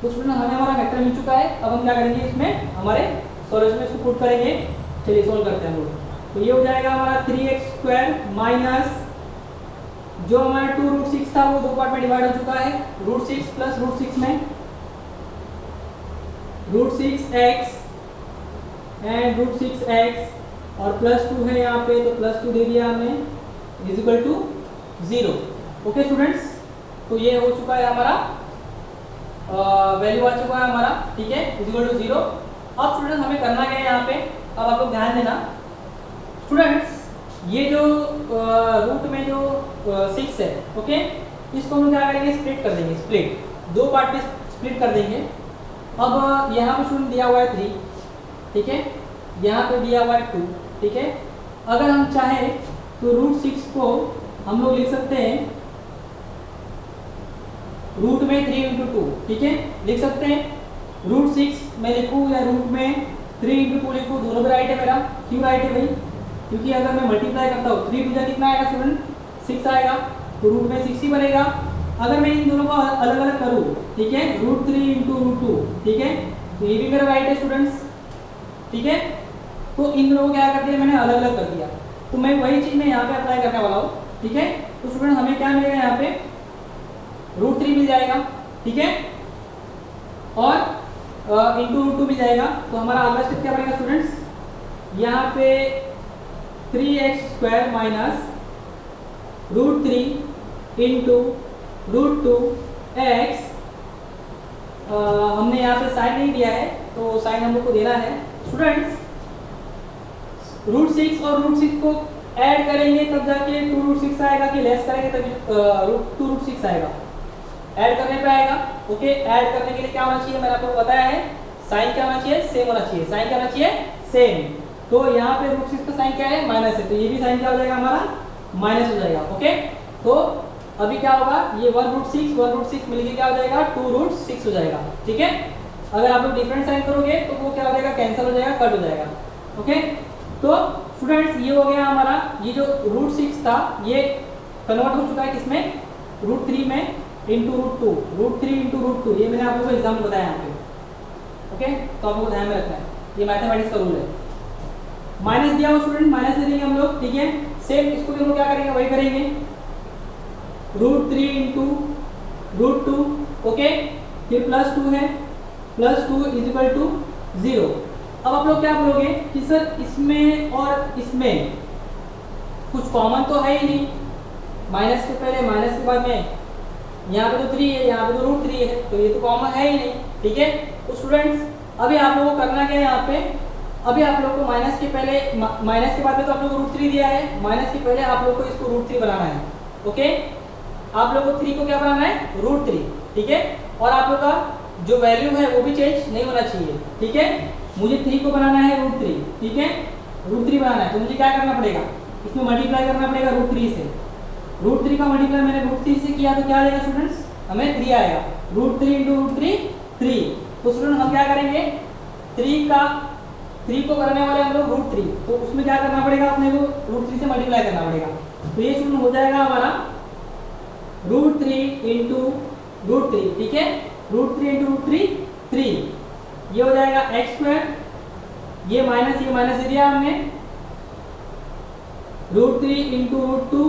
तो स्टूडेंट हमें हमारा फैक्टर मिल चुका है, अब हम क्या करेंगे इसमें हमारे सॉल्यूशन में इसको पुट करेंगे। चलिए सॉल्व करते हैं हम लोग। तो ये हो जाएगा हमारा 3x² माइनस जो हमारा 2√6 था वो दो पार्ट में डिवाइड हो चुका है, √6 प्लस √6 में √6x एंड √6x और +2 है यहाँ पे तो +2 दे दिया हमने is equal to 0। Okay students तो ये हो चुका है हमारा वैल्यू आ चुका है हमारा, ठीक है, इज इक्वल टू 0। अब स्टूडेंट हमें करना क्या है यहाँ पे, अब आप लोग ध्यान देना स्टूडेंट्स, ये जो रूट में जो 6 है, ओके, इसको हम क्या करेंगे, स्प्लिट कर देंगे, स्प्लिट दो पार्ट में स्प्लिट कर देंगे। अब यहाँ पे स्टूडेंट दिया हुआ है 3, ठीक है, यहाँ पे दिया हुआ है 2, ठीक है। अगर हम चाहें तो √6 को हम लोग लिख सकते हैं रूट में 3 इंटू 2, ठीक है, लिख सकते हैं। √6 मैं लिखूँ या रूट में 3 इंटू 2 लिखूँ, दोनों भी राइट है मेरा। क्यों राइट है भाई, क्योंकि अगर मैं मल्टीप्लाई करता हूँ 3 2 कितना आएगा स्टूडेंट, 6 आएगा, तो रूट में 6 ही बनेगा। अगर मैं इन दोनों को अलग अलग करूँ, ठीक है, √3 इंटू √2, ठीक है, तो ये भी मेरा राइट है स्टूडेंट्स, ठीक है। तो इन दोनों को क्या कर दिया मैंने, अलग अलग कर दिया। तो मैं वही चीज़ मैं यहाँ पे अप्लाई करने वाला हूँ, ठीक है। तो स्टूडेंट हमें क्या मिलेगा यहाँ पे, √3 मिल जाएगा, ठीक है, और इंटू √2 मिल जाएगा। तो हमारा अगला स्टेप क्या बनेगा स्टूडेंट्स, यहाँ पे 3x² माइनस √3 इंटू √2x, हमने यहाँ पे साइन नहीं दिया है तो साइन हम लोग को देना है स्टूडेंट्स। √6 और √6 को ऐड करेंगे तब जाके 2√6 आएगा, कि लेस करेंगे तभी 2√6 आएगा। ऐड करने पे आएगा, ओके। ऐड करने के लिए क्या होना चाहिए, मैंने आपको बताया है, साइन क्या होना चाहिए, सेम होना चाहिए। साइन क्या होना चाहिए, सेम। तो यहाँ पे √6 का साइन क्या है, माइनस है, तो ये भी साइन क्या हो जाएगा हमारा, माइनस हो जाएगा, ओके। तो अभी क्या होगा, ये 1√6 मिलकर क्या हो जाएगा, 2√6 हो जाएगा, ठीक है। अगर आप लोग डिफरेंट साइन करोगे तो वो क्या हो जाएगा, कैंसिल हो जाएगा, कट हो जाएगा, ओके। तो स्टूडेंट्स ये हो गया हमारा, ये जो √6 था ये कन्वर्ट हो चुका है किसमें, √3 में इंटू √2, √3 इंटू √2, ये मैंने आप लोगों को एग्जाम में बताया यहाँ पे, ओके। तो आपको ध्यान में रखना है, ये मैथमेटिक्स का रूल है। माइनस दिया हो स्टूडेंट, माइनस दे देंगे हम लोग, ठीक है। सेम इसको भी हम लोग क्या करेंगे, वही करेंगे, √3 इंटू √2, ओके। फिर +2 है, +2 इज इक्वल टू 0। अब आप लोग क्या बोलोगे कि सर इसमें और इसमें कुछ कॉमन तो है ही नहीं, माइनस के पहले माइनस के बाद में यहाँ पे तो 3 है, यहाँ पे तो √3 है, तो ये तो कॉमन है ही नहीं, ठीक है। तो स्टूडेंट्स अभी आप लोगों को करना क्या है यहाँ पे, अभी आप लोग को माइनस के पहले, माइनस के बाद में तो आप लोग को √3 दिया है, माइनस के पहले आप लोग को इसको √3 बनाना है, ओके। आप लोग को 3 को क्या बनाना है, √3, ठीक है। और आप लोग का जो वैल्यू है वो भी चेंज नहीं होना चाहिए, ठीक है। मुझे 3 को बनाना है √3, ठीक है, √3 बनाना है, तो मुझे क्या करना पड़ेगा, इसमें मल्टीप्लाई करना पड़ेगा √3 से। √3 का मल्टीप्लाई मैंने √3 से किया तो क्या आएगा स्टूडेंट्स, हमें 3 आएगा, √3 इंटू √3 3। तो स्टूडेंट हम क्या करेंगे, 3 को करने वाले हम लोग √3, तो उसमें क्या करना पड़ेगा, अपने को √3 से मल्टीप्लाई करना पड़ेगा। तो ये स्टूडेंट हो जाएगा हमारा √3 इंटू √3, ठीक है, √3 इंटू √3 3, ये हो जाएगा x², ये माइनस दे दिया हमने, √3 इंटू √2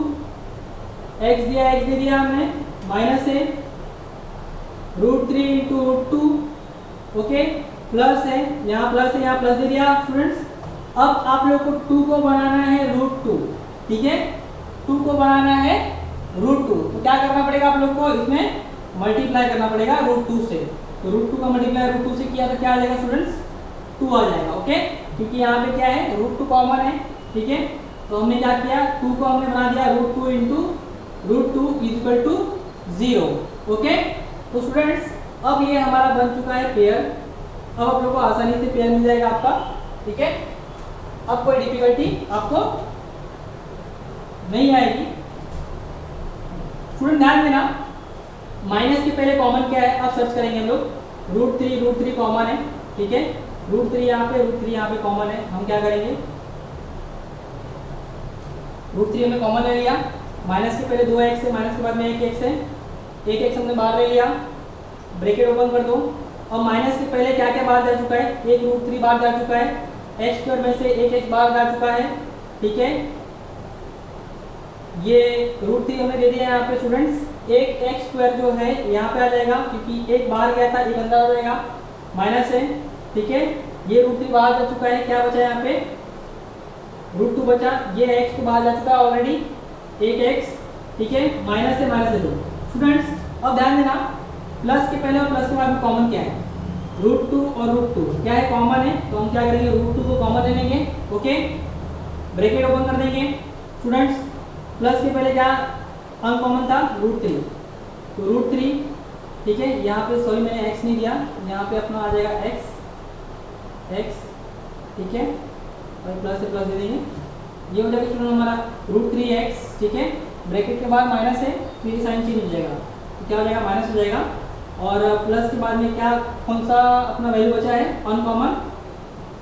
x दे दिया हमने, माइनस है, √3 इंटू √2, ओके, प्लस है, यहाँ प्लस है, यहाँ प्लस दे दिया स्टूडेंट्स। अब आप लोग को 2 को बनाना है √2, ठीक है, 2 को बनाना है √2, तो क्या करना पड़ेगा आप लोग को, इसमें मल्टीप्लाई करना पड़ेगा √2 से। तो √2 का मल्टीप्लाई √2 से किया तो क्या आ जाएगा स्टूडेंट्स, 2 आ जाएगा, ओके। क्योंकि यहाँ पे क्या है, √2 कॉमन है, ठीक है। तो हमने क्या किया, 2 को हमने बना दिया √2 into √2 is equal to 0, okay. तो स्टूडेंट्स अब ये हमारा बन चुका है पेयर। अब आप लोग को आसानी से पेयर मिल जाएगा आपका, ठीक है। अब कोई डिफिकल्टी आपको नहीं आएगी। स्टूडेंट ध्यान देना, माइनस के पहले कॉमन क्या है, अब सर्च करेंगे हम लोग, √3 कॉमन है, ठीक है, √3 यहाँ पे, √3 यहाँ पे कॉमन है। हम क्या करेंगे, √3 हमने कॉमन ले लिया, माइनस के पहले 2x है, माइनस के बाद में 1x है, 1x हमने बाहर ले लिया, ब्रैकेट ओपन कर दो। अब माइनस के पहले क्या क्या बाहर जा चुका है, एक √3 बाहर जा चुका है, x² में से 1x बाहर जा चुका है, ठीक है। ये √3 हमने दे दिया यहाँ पे स्टूडेंट्स, एक x² जो है यहाँ पे आ जाएगा, क्योंकि एक बाहर गया था, एक अंदर आ जाएगा, माइनस है, ठीक है। ये √3 बाहर जा चुका है, क्या बचा यहाँ पे, √2 बचा, ये x को बाहर जा चुका है ऑलरेडी, एक x, ठीक है, माइनस है, माइनस है 2। स्टूडेंट्स अब ध्यान देना, प्लस के पहले और प्लस के बाद में कॉमन क्या है, √2 और √2 क्या है, कॉमन है। तो हम क्या करेंगे, √2 को कॉमन ले लेंगे, ओके, ब्रैकेट ओपन कर देंगे। स्टूडेंट्स प्लस के पहले क्या अनकॉमन था, √3, तो √3, ठीक है। यहाँ पे सॉरी मैंने x नहीं दिया, यहाँ पे अपना आ जाएगा x, ठीक है, और प्लस से प्लस दे देंगे, ये हो जाएगा स्टूडेंट हमारा √3x, ठीक है। ब्रैकेट के बाद माइनस है, तो ये साइन चेंज हो जाएगा, तो क्या हो जाएगा, माइनस हो जाएगा। और प्लस के बाद में क्या, कौन सा अपना वैल्यू बचा है, uncommon,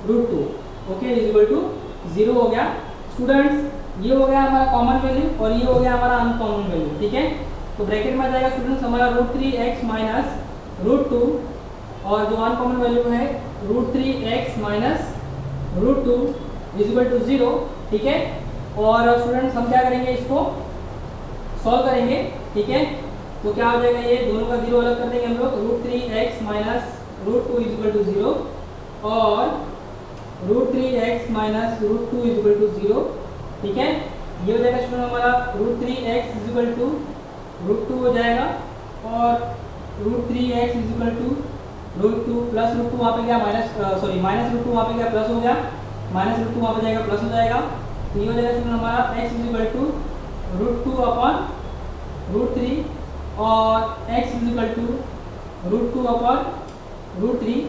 √2, okay, is equal to 0 हो गया। स्टूडेंट्स ये हो गया हमारा कॉमन वैल्यू और ये हो गया हमारा अनकॉमन वैल्यू, ठीक है। तो ब्रैकेट में आ जाएगा स्टूडेंट्स हमारा √3x माइनस √2, और जो अनकॉमन वैल्यू है √3x minus root 2 is equal to 0, ठीक है। और स्टूडेंट्स हम क्या करेंगे, इसको सॉल्व करेंगे, ठीक है। तो क्या हो जाएगा, ये दोनों का 0 अलग कर देंगे हम लोग, root 3x minus root 2 is equal to 0 और root 3x minus root 2 is equal to 0, ठीक है। ये हो जाएगा स्टूडेंट हमारा root 3x is equal to root 2 हो जाएगा और root 3x is equal to root 2 plus root 2 वहाँ पे गया माइनस, सॉरी माइनस रूट 2 वहाँ पे गया प्लस हो गया, माइनस रूट 2 वहाँ पे जाएगा प्लस हो जाएगा। तो ये हो जाएगा स्टूडेंट हमारा x is equal to root 2 upon root 3 और x is equal to root 2 upon root 3।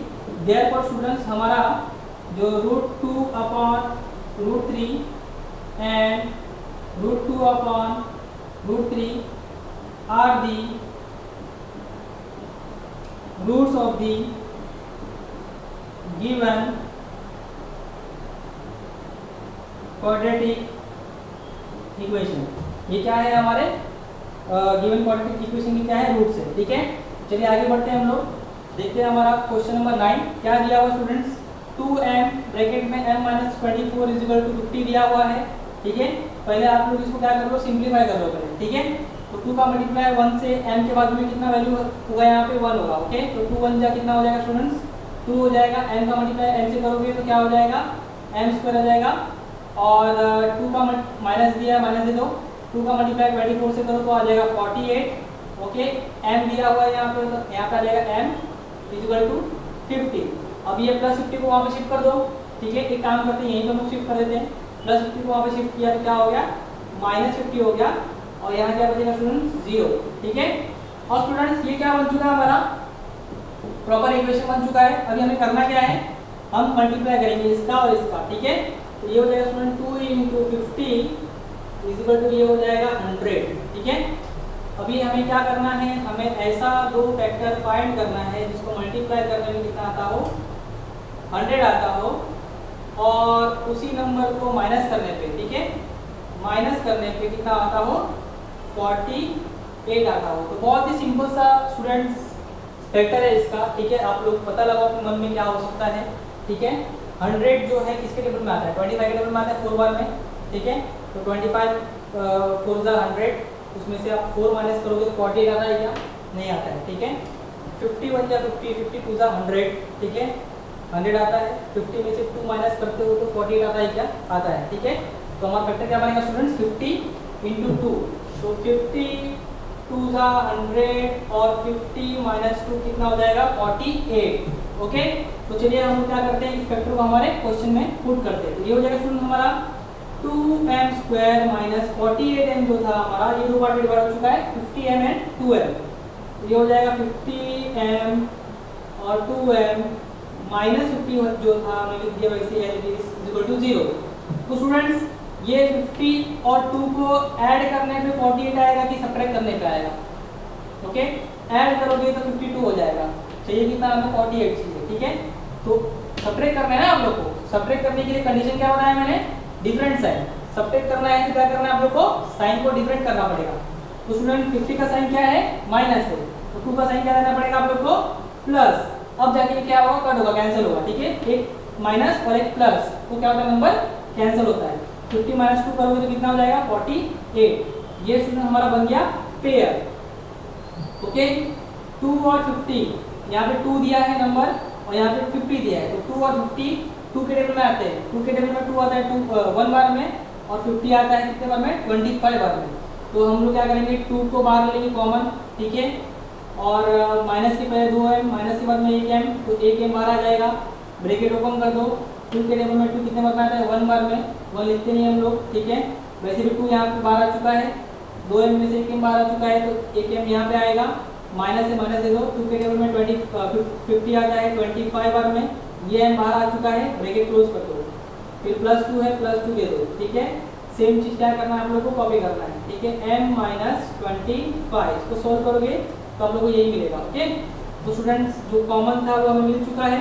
Therefore students हमारा जो root 2 upon root 3 and root 2 upon root 3 are the roots of the given quadratic equation. ये क्या है हमारे given quadratic equation की क्या है, रूट्स है, ठीक है। चलिए आगे बढ़ते हैं हम लोग, देखते हैं हमारा क्वेश्चन नंबर 9 क्या दिया हुआ स्टूडेंट्स, 2m ब्रैकेट में m minus 24 is equal to 50 दिया हुआ है, ठीक है। पहले आप लोग इसको क्या कर लो, सिंप्लीफाई कर लो पहले, ठीक है। तो 2 का मल्टीप्लाई 1 से m के बाद में कितना वैल्यू होगा, यहाँ पे 1 होगा, ओके। तो 2 1 जा कितना हो जाएगा स्टूडेंट्स, 2 हो जाएगा। m का मल्टीप्लाई m से करोगे तो क्या हो जाएगा, m स्क्वायर हो जाएगा और 2 का माइनस दिया, माइनस दे दो, 2 का मल्टीप्लाई 24 से करो तो आ जाएगा 48, ओके। m दिया हुआ है यहाँ पे, तो यहाँ पे आ जाएगा m इज इक्वल टू 50। अब ये प्लस 50 को वहाँ पे शिफ्ट कर दो, ठीक है। एक काम करते हैं, यहीं पर हम शिफ्ट कर देते हैं, प्लस 50 को वहाँ पे शिफ्ट किया तो क्या हो गया, माइनस 50 हो गया और यहाँ क्या बचेगा स्टूडेंट्स 0, ठीक है। और स्टूडेंट्स ये क्या बन चुका है, हमारा प्रॉपर इक्वेशन बन चुका है। अभी हमें करना क्या है, हम मल्टीप्लाई करेंगे इसका और इसका, ठीक है। तो ये हो जाएगा student 2 into 50 is equal to ये हो जाएगा 100, ठीक है। अभी हमें क्या करना है, हमें ऐसा दो फैक्टर फाइंड करना है जिसको मल्टीप्लाई करने में कितना आता हो, 100 आता हो और उसी नंबर को माइनस करने पे, ठीक है, माइनस करने पे कितना आता हो, 48 आता हो। तो बहुत ही सिंपल सा स्टूडेंट्स फैक्टर है इसका, ठीक है। आप लोग पता लगाओ कि मन में क्या हो सकता है, ठीक है। 100 जो है किसके टेबल में आता है, 25 के टेबल में आता है 4 बार में, ठीक है। तो 25 4 जा 100, उसमें से आप 4 माइनस करोगे तो 48 आता है क्या, नहीं आता है, ठीक है। 51 जा 50, 52 जा 100, ठीक है, 100 आता है। 50 में से 2 माइनस करते हो तो 48 आता है क्या, आता है, ठीक है। तो हमारा फैक्टर क्या बनेगा स्टूडेंट्स, 50 इंटू 2, तो 52 जा 100 और 50 माइनस 2 कितना हो जाएगा, 48, ओके। तो चलिए हम क्या करते हैं, इस फैक्टर को हमारे क्वेश्चन में पुट करते हैं। तो ये हो जाएगा स्टूडेंट हमारा 2m स्क्वायर माइनस 48m जो था हमारा, ये दो पार्ट में डिवाइड हो चुका है, 50m एंड 2m। तो ये हो जाएगा 50m और 2m माइनस 50 जो था हमने लिख दिया वैसे as it is equal to 0। तो स्टूडेंट्स ये 50 और 2 को ऐड करने पे 48 आएगा कि सब्ट्रैक्ट करने पे आएगा, ओके। ऐड करोगे तो 52 हो जाएगा, चाहिए कितना हमें, 48 चाहिए, ठीक है। तो सब्ट्रैक्ट करना है ना आप लोग को, सब्ट्रैक्ट करने के लिए कंडीशन क्या बनाया मैंने, डिफरेंट साइन। सब्ट्रैक्ट करना है तो क्या करना है आप लोग को, साइन को डिफरेंट करना पड़ेगा। तो स्टूडेंट 50 का साइन क्या है, माइनस है, तो 2 का साइन क्या देना पड़ेगा आप लोग को, प्लस। अब जाके क्या होगा, कट होगा, कैंसिल होगा, ठीक है। एक माइनस और एक प्लस, तो क्या होता है, नंबर कैंसिल होता है। 50 माइनस 2 करोगे तो कितना हो जाएगा, 48। ये स्टूडेंट हमारा बन गया पेयर, ओके। 2 और 50, यहाँ पे 2 दिया है नंबर और यहाँ पे 50 दिया है, तो 2 और 50 2 के टेबल में आते हैं, 2 के टेबल में 2 आता है 1 बार में और 50 आता है कितने बार में, 25 बार में। तो हम लोग क्या करेंगे, 2 को बाहर लेंगे कॉमन, ठीक है। और माइनस के पहले 2m, माइनस के बाद में 1m, तो 1m बाहर आ जाएगा, ब्रैकेट ओपन कर दो। 2 के टेबल में 2 कितने बार में आता है, 1 बार में, 1 लिखते नहीं हम लोग, ठीक है। वैसे भी 2 यहाँ पे बाहर आ चुका है, 2m में से 1m बाहर आ चुका है, तो 1m यहाँ पे आएगा, माइनस से माइनस दे दो। 2 के टेबल में 50 आता है 25 बार में, ये m बाहर आ चुका है, ब्रैकेट क्लोज कर दो। फिर प्लस 2 है, प्लस 2 दे दो, ठीक है। सेम चीज क्या करना है आप लोग को, कॉपी करना है, ठीक है। m माइनस 25 इसको सोल्व करोगे तो आप लोग को यही मिलेगा, ओके। तो स्टूडेंट्स जो कॉमन था वो हमें मिल चुका है,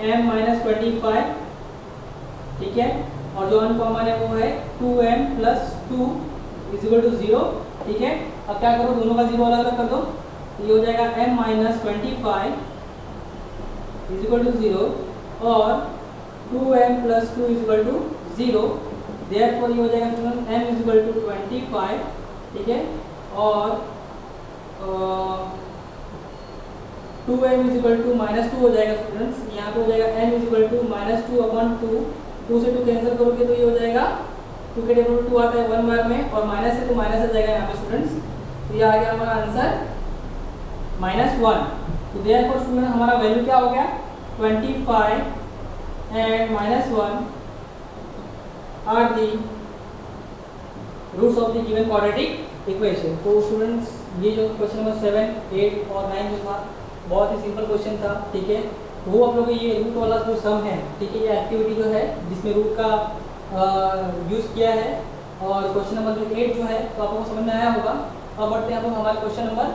m माइनस 25, ठीक है। और जो अनकॉमन है वो है 2m plus 2 is equal to 0, ठीक है। अब क्या करो, दोनों का 0 अलग अलग कर दो, ये हो जाएगा m minus 25 is equal to 0 और 2m plus 2 is equal to 0। Therefore ये हो जाएगा student m is equal to 25, ठीक है, और 2m इज इक्वल टू -2 हो जाएगा स्टूडेंट्स। यहाँ पे हो जाएगा m इज इक्वल टू -2/2, 2 से 2 कैंसिल करोगे तो ये हो जाएगा 2 के टेबल 2 आता है 1 बार में, और माइनस से तो माइनस आ जाएगा यहाँ पे स्टूडेंट्स। तो ये आ गया हमारा आंसर -1। तो देयरफॉर स्टूडेंट हमारा वैल्यू क्या हो गया, 25 and -1 are the roots of the given quadratic equation. तो स्टूडेंट्स ये जो क्वेश्चन नंबर 7, 8 और 9 जो था बहुत ही सिंपल क्वेश्चन था, ठीक है। वो आप लोगों को ये रूट वाला जो सम है, ठीक है, ये एक्टिविटी जो है जिसमें रूट का यूज़ किया है, और क्वेश्चन नंबर जो 8 जो है तो आप लोगों को समझ में आया होगा। अब बढ़ते हैं हम लोग हमारे क्वेश्चन नंबर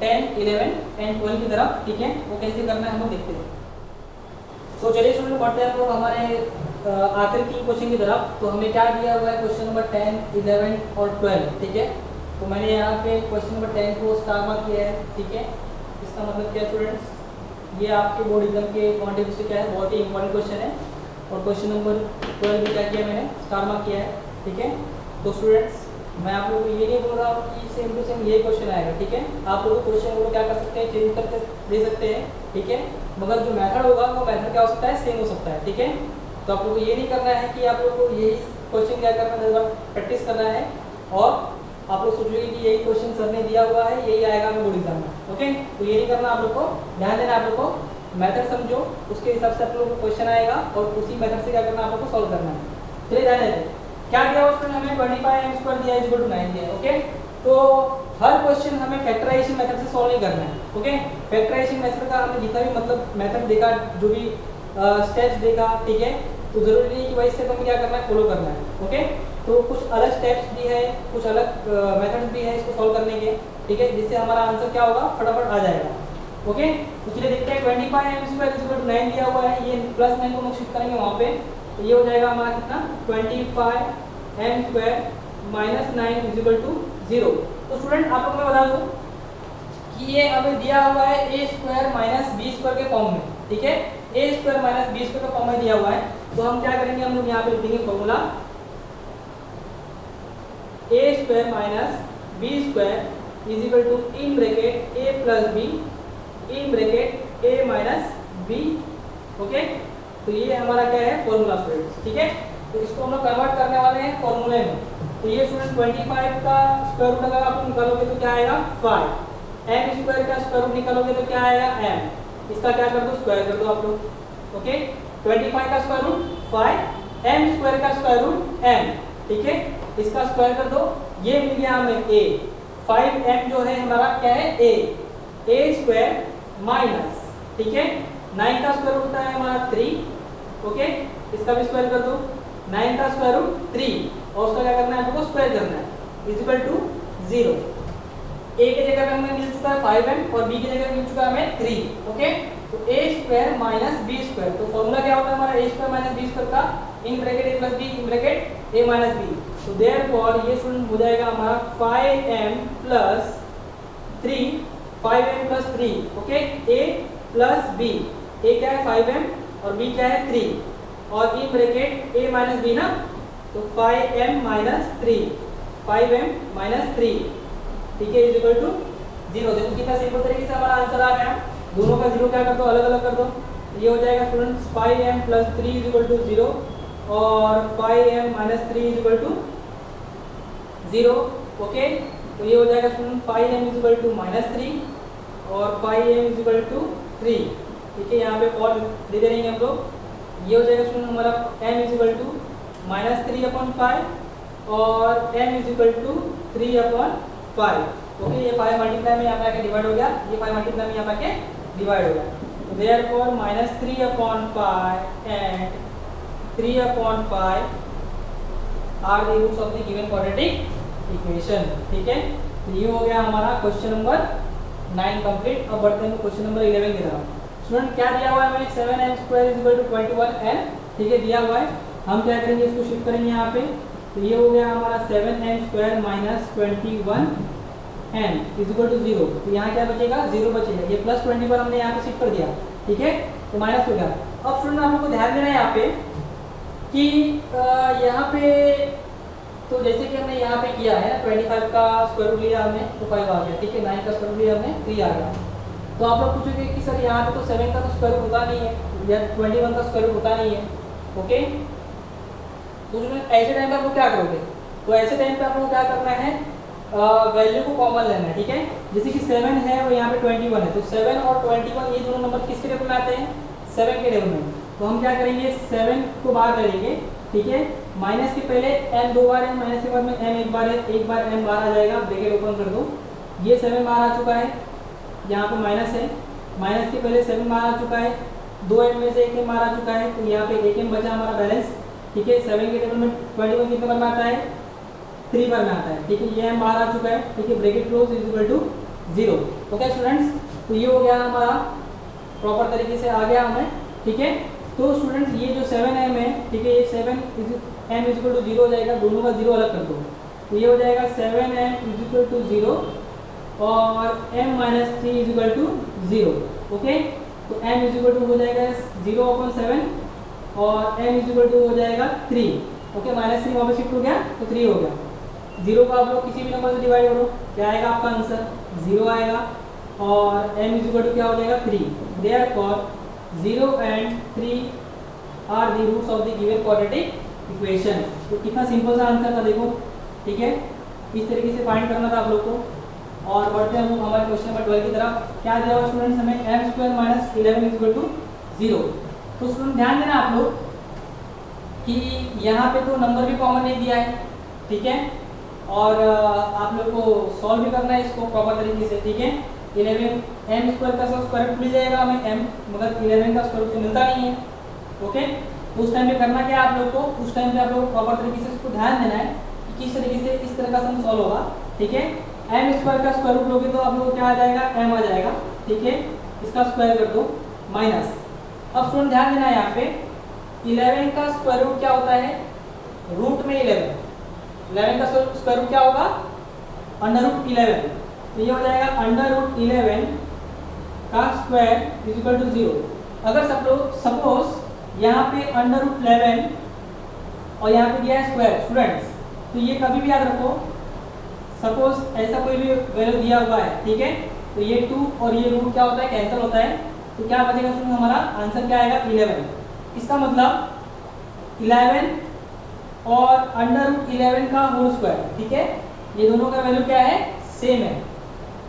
10, 11 एंड 12 की तरफ, ठीक है। वो कैसे करना है हम लोग देखते हैं। तो चलिए स्टूडेंट बढ़ते हैं हम लोग हमारे आखिरी 3 क्वेश्चन की तरफ। तो हमें क्या दिया हुआ है, क्वेश्चन नंबर 10, 11 और 12, ठीक है। तो मैंने यहाँ पे क्वेश्चन नंबर 10 को स्टार मार्क किया है, ठीक है। इसका मतलब क्या है स्टूडेंट्स, ये आपके बोर्ड एग्जाम के पॉइंट ऑफ व्यू से क्या है, बहुत ही इंपॉर्टेंट क्वेश्चन है। और क्वेश्चन नंबर 12 भी क्या किया मैंने, स्टार मार्क किया है, ठीक है। तो स्टूडेंट्स मैं आप लोगों को ये नहीं बोल रहा हूँ कि सेम टू सेम ये क्वेश्चन आएगा, ठीक है। आप लोग क्वेश्चन को क्या कर सकते हैं, चेंज करके दे सकते हैं, ठीक है। मगर जो मेथड होगा वो मेथड क्या हो सकता है, सेम हो सकता है, ठीक है। तो आप लोग को ये नहीं करना है कि आप लोग को यही क्वेश्चन क्या करना है, प्रैक्टिस करना है, और आप लोग सोचोगे कि यही क्वेश्चन सर ने दिया हुआ है, यही आएगा हमें बोर्ड एग्जाम में, ओके। तो ये नहीं करना, आप लोग को ध्यान देना, आप लोग को मेथड समझो, उसके हिसाब से आप लोग को क्वेश्चन आएगा, और उसी मेथड से क्या करना है, आप लोग को सॉल्व करना है। चलिए ध्यान देते क्या दिया उसमें, हमें 25m² दिया इज इक्वल टू 9 दिया है, ओके। तो हर क्वेश्चन हमें फैक्टराइजेशन मेथड से सॉल्व नहीं करना है, ओके। फैक्टराइजेशन मेथड का हमने जितना भी मतलब मेथड देखा, जो भी स्टेप्स देखा, ठीक है, तो जरूरी नहीं कि वही स्टेप हमें क्या करना है, फॉलो करना है, ओके। तो कुछ अलग स्टेप्स भी है, कुछ अलग मेथड्स भी है इसको सॉल्व करने के, ठीक है, जिससे हमारा आंसर क्या होगा, फटाफट आ जाएगा, ओके। तो चलिए देखते हैं 25m² इज इक्वल टू 9 दिया हुआ है, ये +9 को हम शिफ्ट करेंगे वहाँ पे, तो ये हो जाएगा हमारा कितना, 25m² -9 इज इक्वल टू 0। तो स्टूडेंट आप लोग मैं बता दूं कि ये हमें दिया हुआ है a² - b² के फॉर्म में, ठीक है। a² - b² का फॉर्म में दिया हुआ है, तो हम क्या करेंगे, हम लोग यहाँ पे लिखेंगे formula a² - b² is equal to in bracket a plus b in bracket a minus b, okay. तो ये हमारा क्या है, फॉर्मूला स्टूडेंट्स, ठीक है। तो इसको हम लोग कन्वर्ट करने वाले हैं फॉर्मूले में। तो ये स्टूडेंट 25 का स्क्वायर रूट अगर आप निकालोगे तो क्या आएगा, 5। m² का स्क्वायर रूट निकालोगे तो क्या आएगा, m। इसका क्या कर दो, स्क्वायर कर दो आप लोग, ओके। 25 का स्क्वायर रूट 5, m² का स्क्वायर रूट m, ठीक है। इसका स्क्वायर कर दो, ये मिल गया हमें a। 5m जो है हमारा क्या है, a² माइनस, ठीक है, 9 का स्क्वायर रूट होता है हमारा 3, ओके। इसका भी स्क्वायर कर दो, 9 का स्क्वायर रूट 3, और उसका क्या करना है, आपको स्क्वायर करना है, इज इक्वल टू 0। a की जगह पे हमें मिल चुका है 5m, और b की जगह पे मिल चुका है हमें 3, ओके। तो a² माइनस b², तो फॉर्मूला क्या होता है हमारा, a² माइनस b² का, इन bracket a plus b in bracket a minus b। तो देयरफॉर ये स्टूडेंट हो जाएगा हमारा 5m plus 3, 5m plus 3, okay, a plus b। a क्या है 5m और b क्या है 3, और in bracket a minus b ना, तो 5m माइनस 3, 5m माइनस 3, ठीक है, इज इक्वल टू 0। देखो कितना सिंपल तरीके से हमारा आंसर आ गया। दोनों का 0 क्या कर दो, अलग अलग कर दो। ये हो जाएगा students 5m plus 3 is equal to 0, और 5m minus 3 is equal to 0, okay. तो ये हो जाएगा student 5m is equal to minus 3, और 5m इज इक्वल टू 3, ठीक है। यहाँ पे और दे दे रहेंगे हम लोग। ये हो जाएगा स्टूडेंट हमारा m इज इक्वल टू -3/5, और m is equal to 3/5, okay. ये 5 मल्टीप्लाई में यहाँ पे आके डिवाइड हो गया, ये 5 मल्टीप्लाई में यहाँ पे आके डिवाइड हो गया। तो therefore -3/5 and 3/5 are the roots of the given quadratic equation, ठीक है। तो ये हो गया हमारा क्वेश्चन नंबर 9 कंप्लीट। अब बढ़ते हैं क्वेश्चन नंबर 11 की तरफ। स्टूडेंट क्या दिया हुआ है हमें, 7m² is equal to 21n, ठीक है, दिया हुआ है। हम क्या करेंगे, इसको शिफ्ट करेंगे यहाँ पे। तो ये हो गया हमारा 7m² minus 21n is equal to 0। तो यहाँ क्या बचेगा, 0 बचेगा। ये +20 पर हमने यहाँ पे शिफ्ट कर दिया, ठीक है, तो माइनस हो गया। अब स्टूडेंट आप लोग को ध्यान देना है यहाँ पे कि यहाँ पे तो जैसे कि हमने यहाँ पे किया है 25 का स्क्वायर रूट लिया हमने तो 5 आ गया, ठीक है। 9 का स्क्वायर रूट लिया हमने 3 आ गया। तो आप लोग पूछोगे कि सर यहाँ पे तो 7 का तो स्क्वायर रूट होता नहीं है या 21 का स्क्वायर रूट होता नहीं है, ओके। तो ऐसे टाइम पे आप लोग क्या करोगे, तो ऐसे टाइम पे आप लोग क्या करना है, वैल्यू को कॉमन लेना है, ठीक है। जैसे कि 7 है और यहाँ पे 21 है, तो 7 और 21 ये दोनों नंबर किसके टेबल में आते हैं, 7 के टेबल में। तो हम क्या करेंगे, 7 को बाहर करेंगे, ठीक है। माइनस के पहले m 2 बार है, माइनस के बाद में m एक बार है, एक बार m बाहर आ जाएगा, ब्रैकेट ओपन कर दो। ये 7 बाहर आ चुका है, यहाँ पे माइनस है, माइनस के पहले 7 बाहर आ चुका है, 2 m में से 1 m बाहर आ चुका है, तो यहाँ पे 1 m बचा हमारा बैलेंस, ठीक है। 7 के टेबल में 21 कितने बार में आता है, 3 बार में आता है, ठीक है। ये m बाहर आ चुका है, ठीक है। Bracket close is equal to 0, okay students. तो ये हो गया हमारा प्रॉपर तरीके से आ गया हमें, ठीक है। तो स्टूडेंट्स ये जो 7m है, ठीक है, ये 7 m इज इक्वल टू 0 हो जाएगा, दोनों का 0 अलग कर दो, तो ये हो जाएगा 7m इज इक्वल टू 0 और m minus 3 is equal to 0, okay. तो m इज इक्वल टू हो जाएगा 0/7 और m इज इक्वल टू हो जाएगा 3, ओके। माइनस 3 वहाँ पे शिफ्ट हो गया तो 3 हो गया। 0 को आप लोग किसी भी नंबर से डिवाइड करो, क्या आएगा आपका आंसर, 0 आएगा और m इज इक्वल टू क्या हो जाएगा 3। Therefore 0 and 3 are the roots of the given quadratic equation। तो कितना सिंपल सा आंसर था देखो, ठीक है। इस तरीके से फाइंड करना था आप लोग को। और बढ़ते हैं हम हमारे क्वेश्चन नंबर 12 की तरफ। क्या दिया हुआ स्टूडेंट्स हमें, m² - 11 इज इक्वल टू 0। तो स्टूडेंट ध्यान देना आप लोग कि यहाँ पे तो नंबर भी कॉमन नहीं दिया है, ठीक है। और आप लोग को सॉल्व भी करना है इसको प्रॉपर तरीके से, ठीक है। 11 m² का स्क्वायर रूट मिल जाएगा हमें m, मगर 11 का स्क्वायर रूट मिलता नहीं है, ओके। तो उस टाइम पे करना क्या है आप लोग को, उस टाइम पे आप लोग प्रॉपर तरीके से इसको ध्यान देना है कि किस तरीके से इस तरह का सम सॉल्व होगा, ठीक है। m² का स्क्वायर रूट लोगे तो आप लोग क्या आ जाएगा, m आ जाएगा, ठीक है। इसका स्क्वायर कर दो माइनस। अब स्टूडेंट ध्यान देना है यहाँ पे 11 का स्क्वायर रूट क्या होता है, रूट में 11 का स्क्वायर रूट क्या होगा, √11। तो ये हो जाएगा √11 का स्क्वायर इज इक्वल टू 0। अगर सपोज यहाँ पे √11 और यहाँ पे दिया है स्क्वायर स्टूडेंट्स, तो ये कभी भी याद रखो, सपोज ऐसा कोई भी वैल्यू दिया हुआ है, ठीक है। तो ये 2 और ये रूट क्या होता है, कैंसिल होता है, तो क्या बचेगा स्टूडेंट, हमारा आंसर क्या आएगा 11। इसका मतलब 11 और √11 का होल स्क्वायर, ठीक है। ये दोनों का वैल्यू क्या है, सेम है।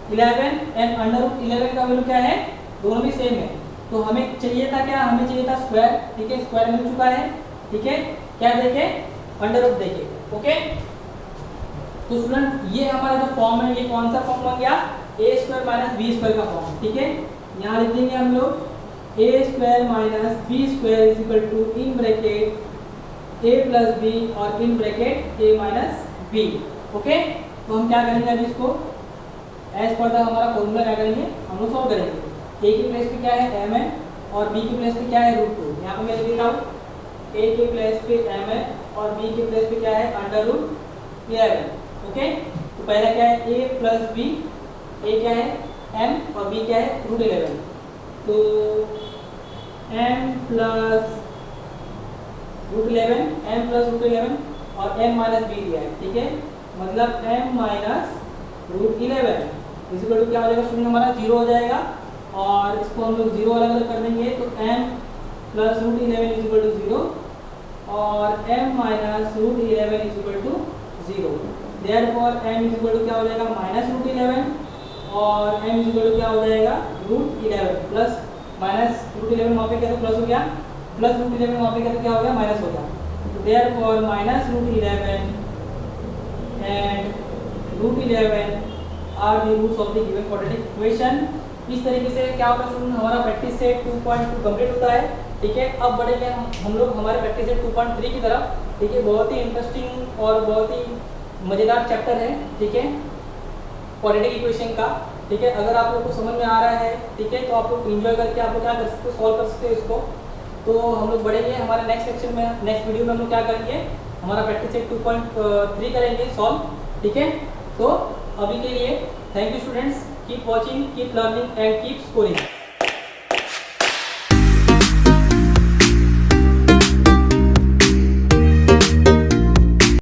11 एंड √11 का वैल्यू क्या है, दोनों भी सेम है। तो हमें चाहिए था क्या, हमें चाहिए था स्क्वायर, ठीक है। स्क्वायर मिल चुका है, ठीक है। क्या देखे, अंडर देखे, ओके। तो स्टूडेंट ये हमारा जो फॉर्म है, ये कौन सा फॉर्म बन गया, a² - b² का फॉर्म, ठीक है। यहाँ लिख देंगे हम लोग a² - b² is equal to in bracket a + b और in bracket a - b, okay. तो हम क्या करेंगे अभी इसको एज पर द हमारा फॉर्मूला क्या करेंगे, हम लोग सॉल्व करेंगे। a की प्लेस पे क्या है m है और b की प्लेस पे क्या है √2। यहाँ पे मैं लिख देता हूँ a की प्लेस पे m है और b की प्लेस पे क्या है √11, ओके। तो पहला क्या है a + b, a क्या है m और b क्या है √11। तो m + √11 m + √11 और m - b दिया है, ठीक है। मतलब m - √11 इज इक्वल टू क्या हो जाएगा स्टूडेंट, हमारा 0 हो जाएगा। और इसको हम लोग 0 अलग अलग कर देंगे, तो m + √11 इज इक्वल टू 0 और m - √11 is equal to 0। Therefore m is equal to क्या हो जाएगा, -√11 और m इज इक्वल टू क्या हो जाएगा √11 प्लस -√11 वहाँ पे क्या, तो प्लस हो गया, प्लस √11 वहाँ पे क्या, तो क्या हो गया, माइनस हो गया। तो therefore -√11 and √11 are the roots of the given quadratic equation. इस तरीके से क्या होगा स्टूडेंट, हमारा प्रैक्टिस सेट 2.2 कंप्लीट होता है, ठीक है। अब बढ़ेंगे हम लोग हमारे प्रैक्टिस सेट 2.3 की तरफ, ठीक है। बहुत ही इंटरेस्टिंग और बहुत ही मज़ेदार चैप्टर है, ठीक है, क्वाड्रेटिक इक्वेशन का, ठीक है। अगर आप लोग को समझ में आ रहा है, ठीक है, तो आप लोग एंजॉय करके आप लोग क्या कर सकते हो, सॉल्व कर सकते हो इसको। तो हम लोग बढ़ेंगे हमारे नेक्स्ट सेक्शन में, नेक्स्ट वीडियो में हम लोग क्या करेंगे, हमारा प्रैक्टिस सेट 2.3 करेंगे सॉल्व, ठीक है। तो अभी के लिए thank you students, keep watching, keep learning and keep scoring.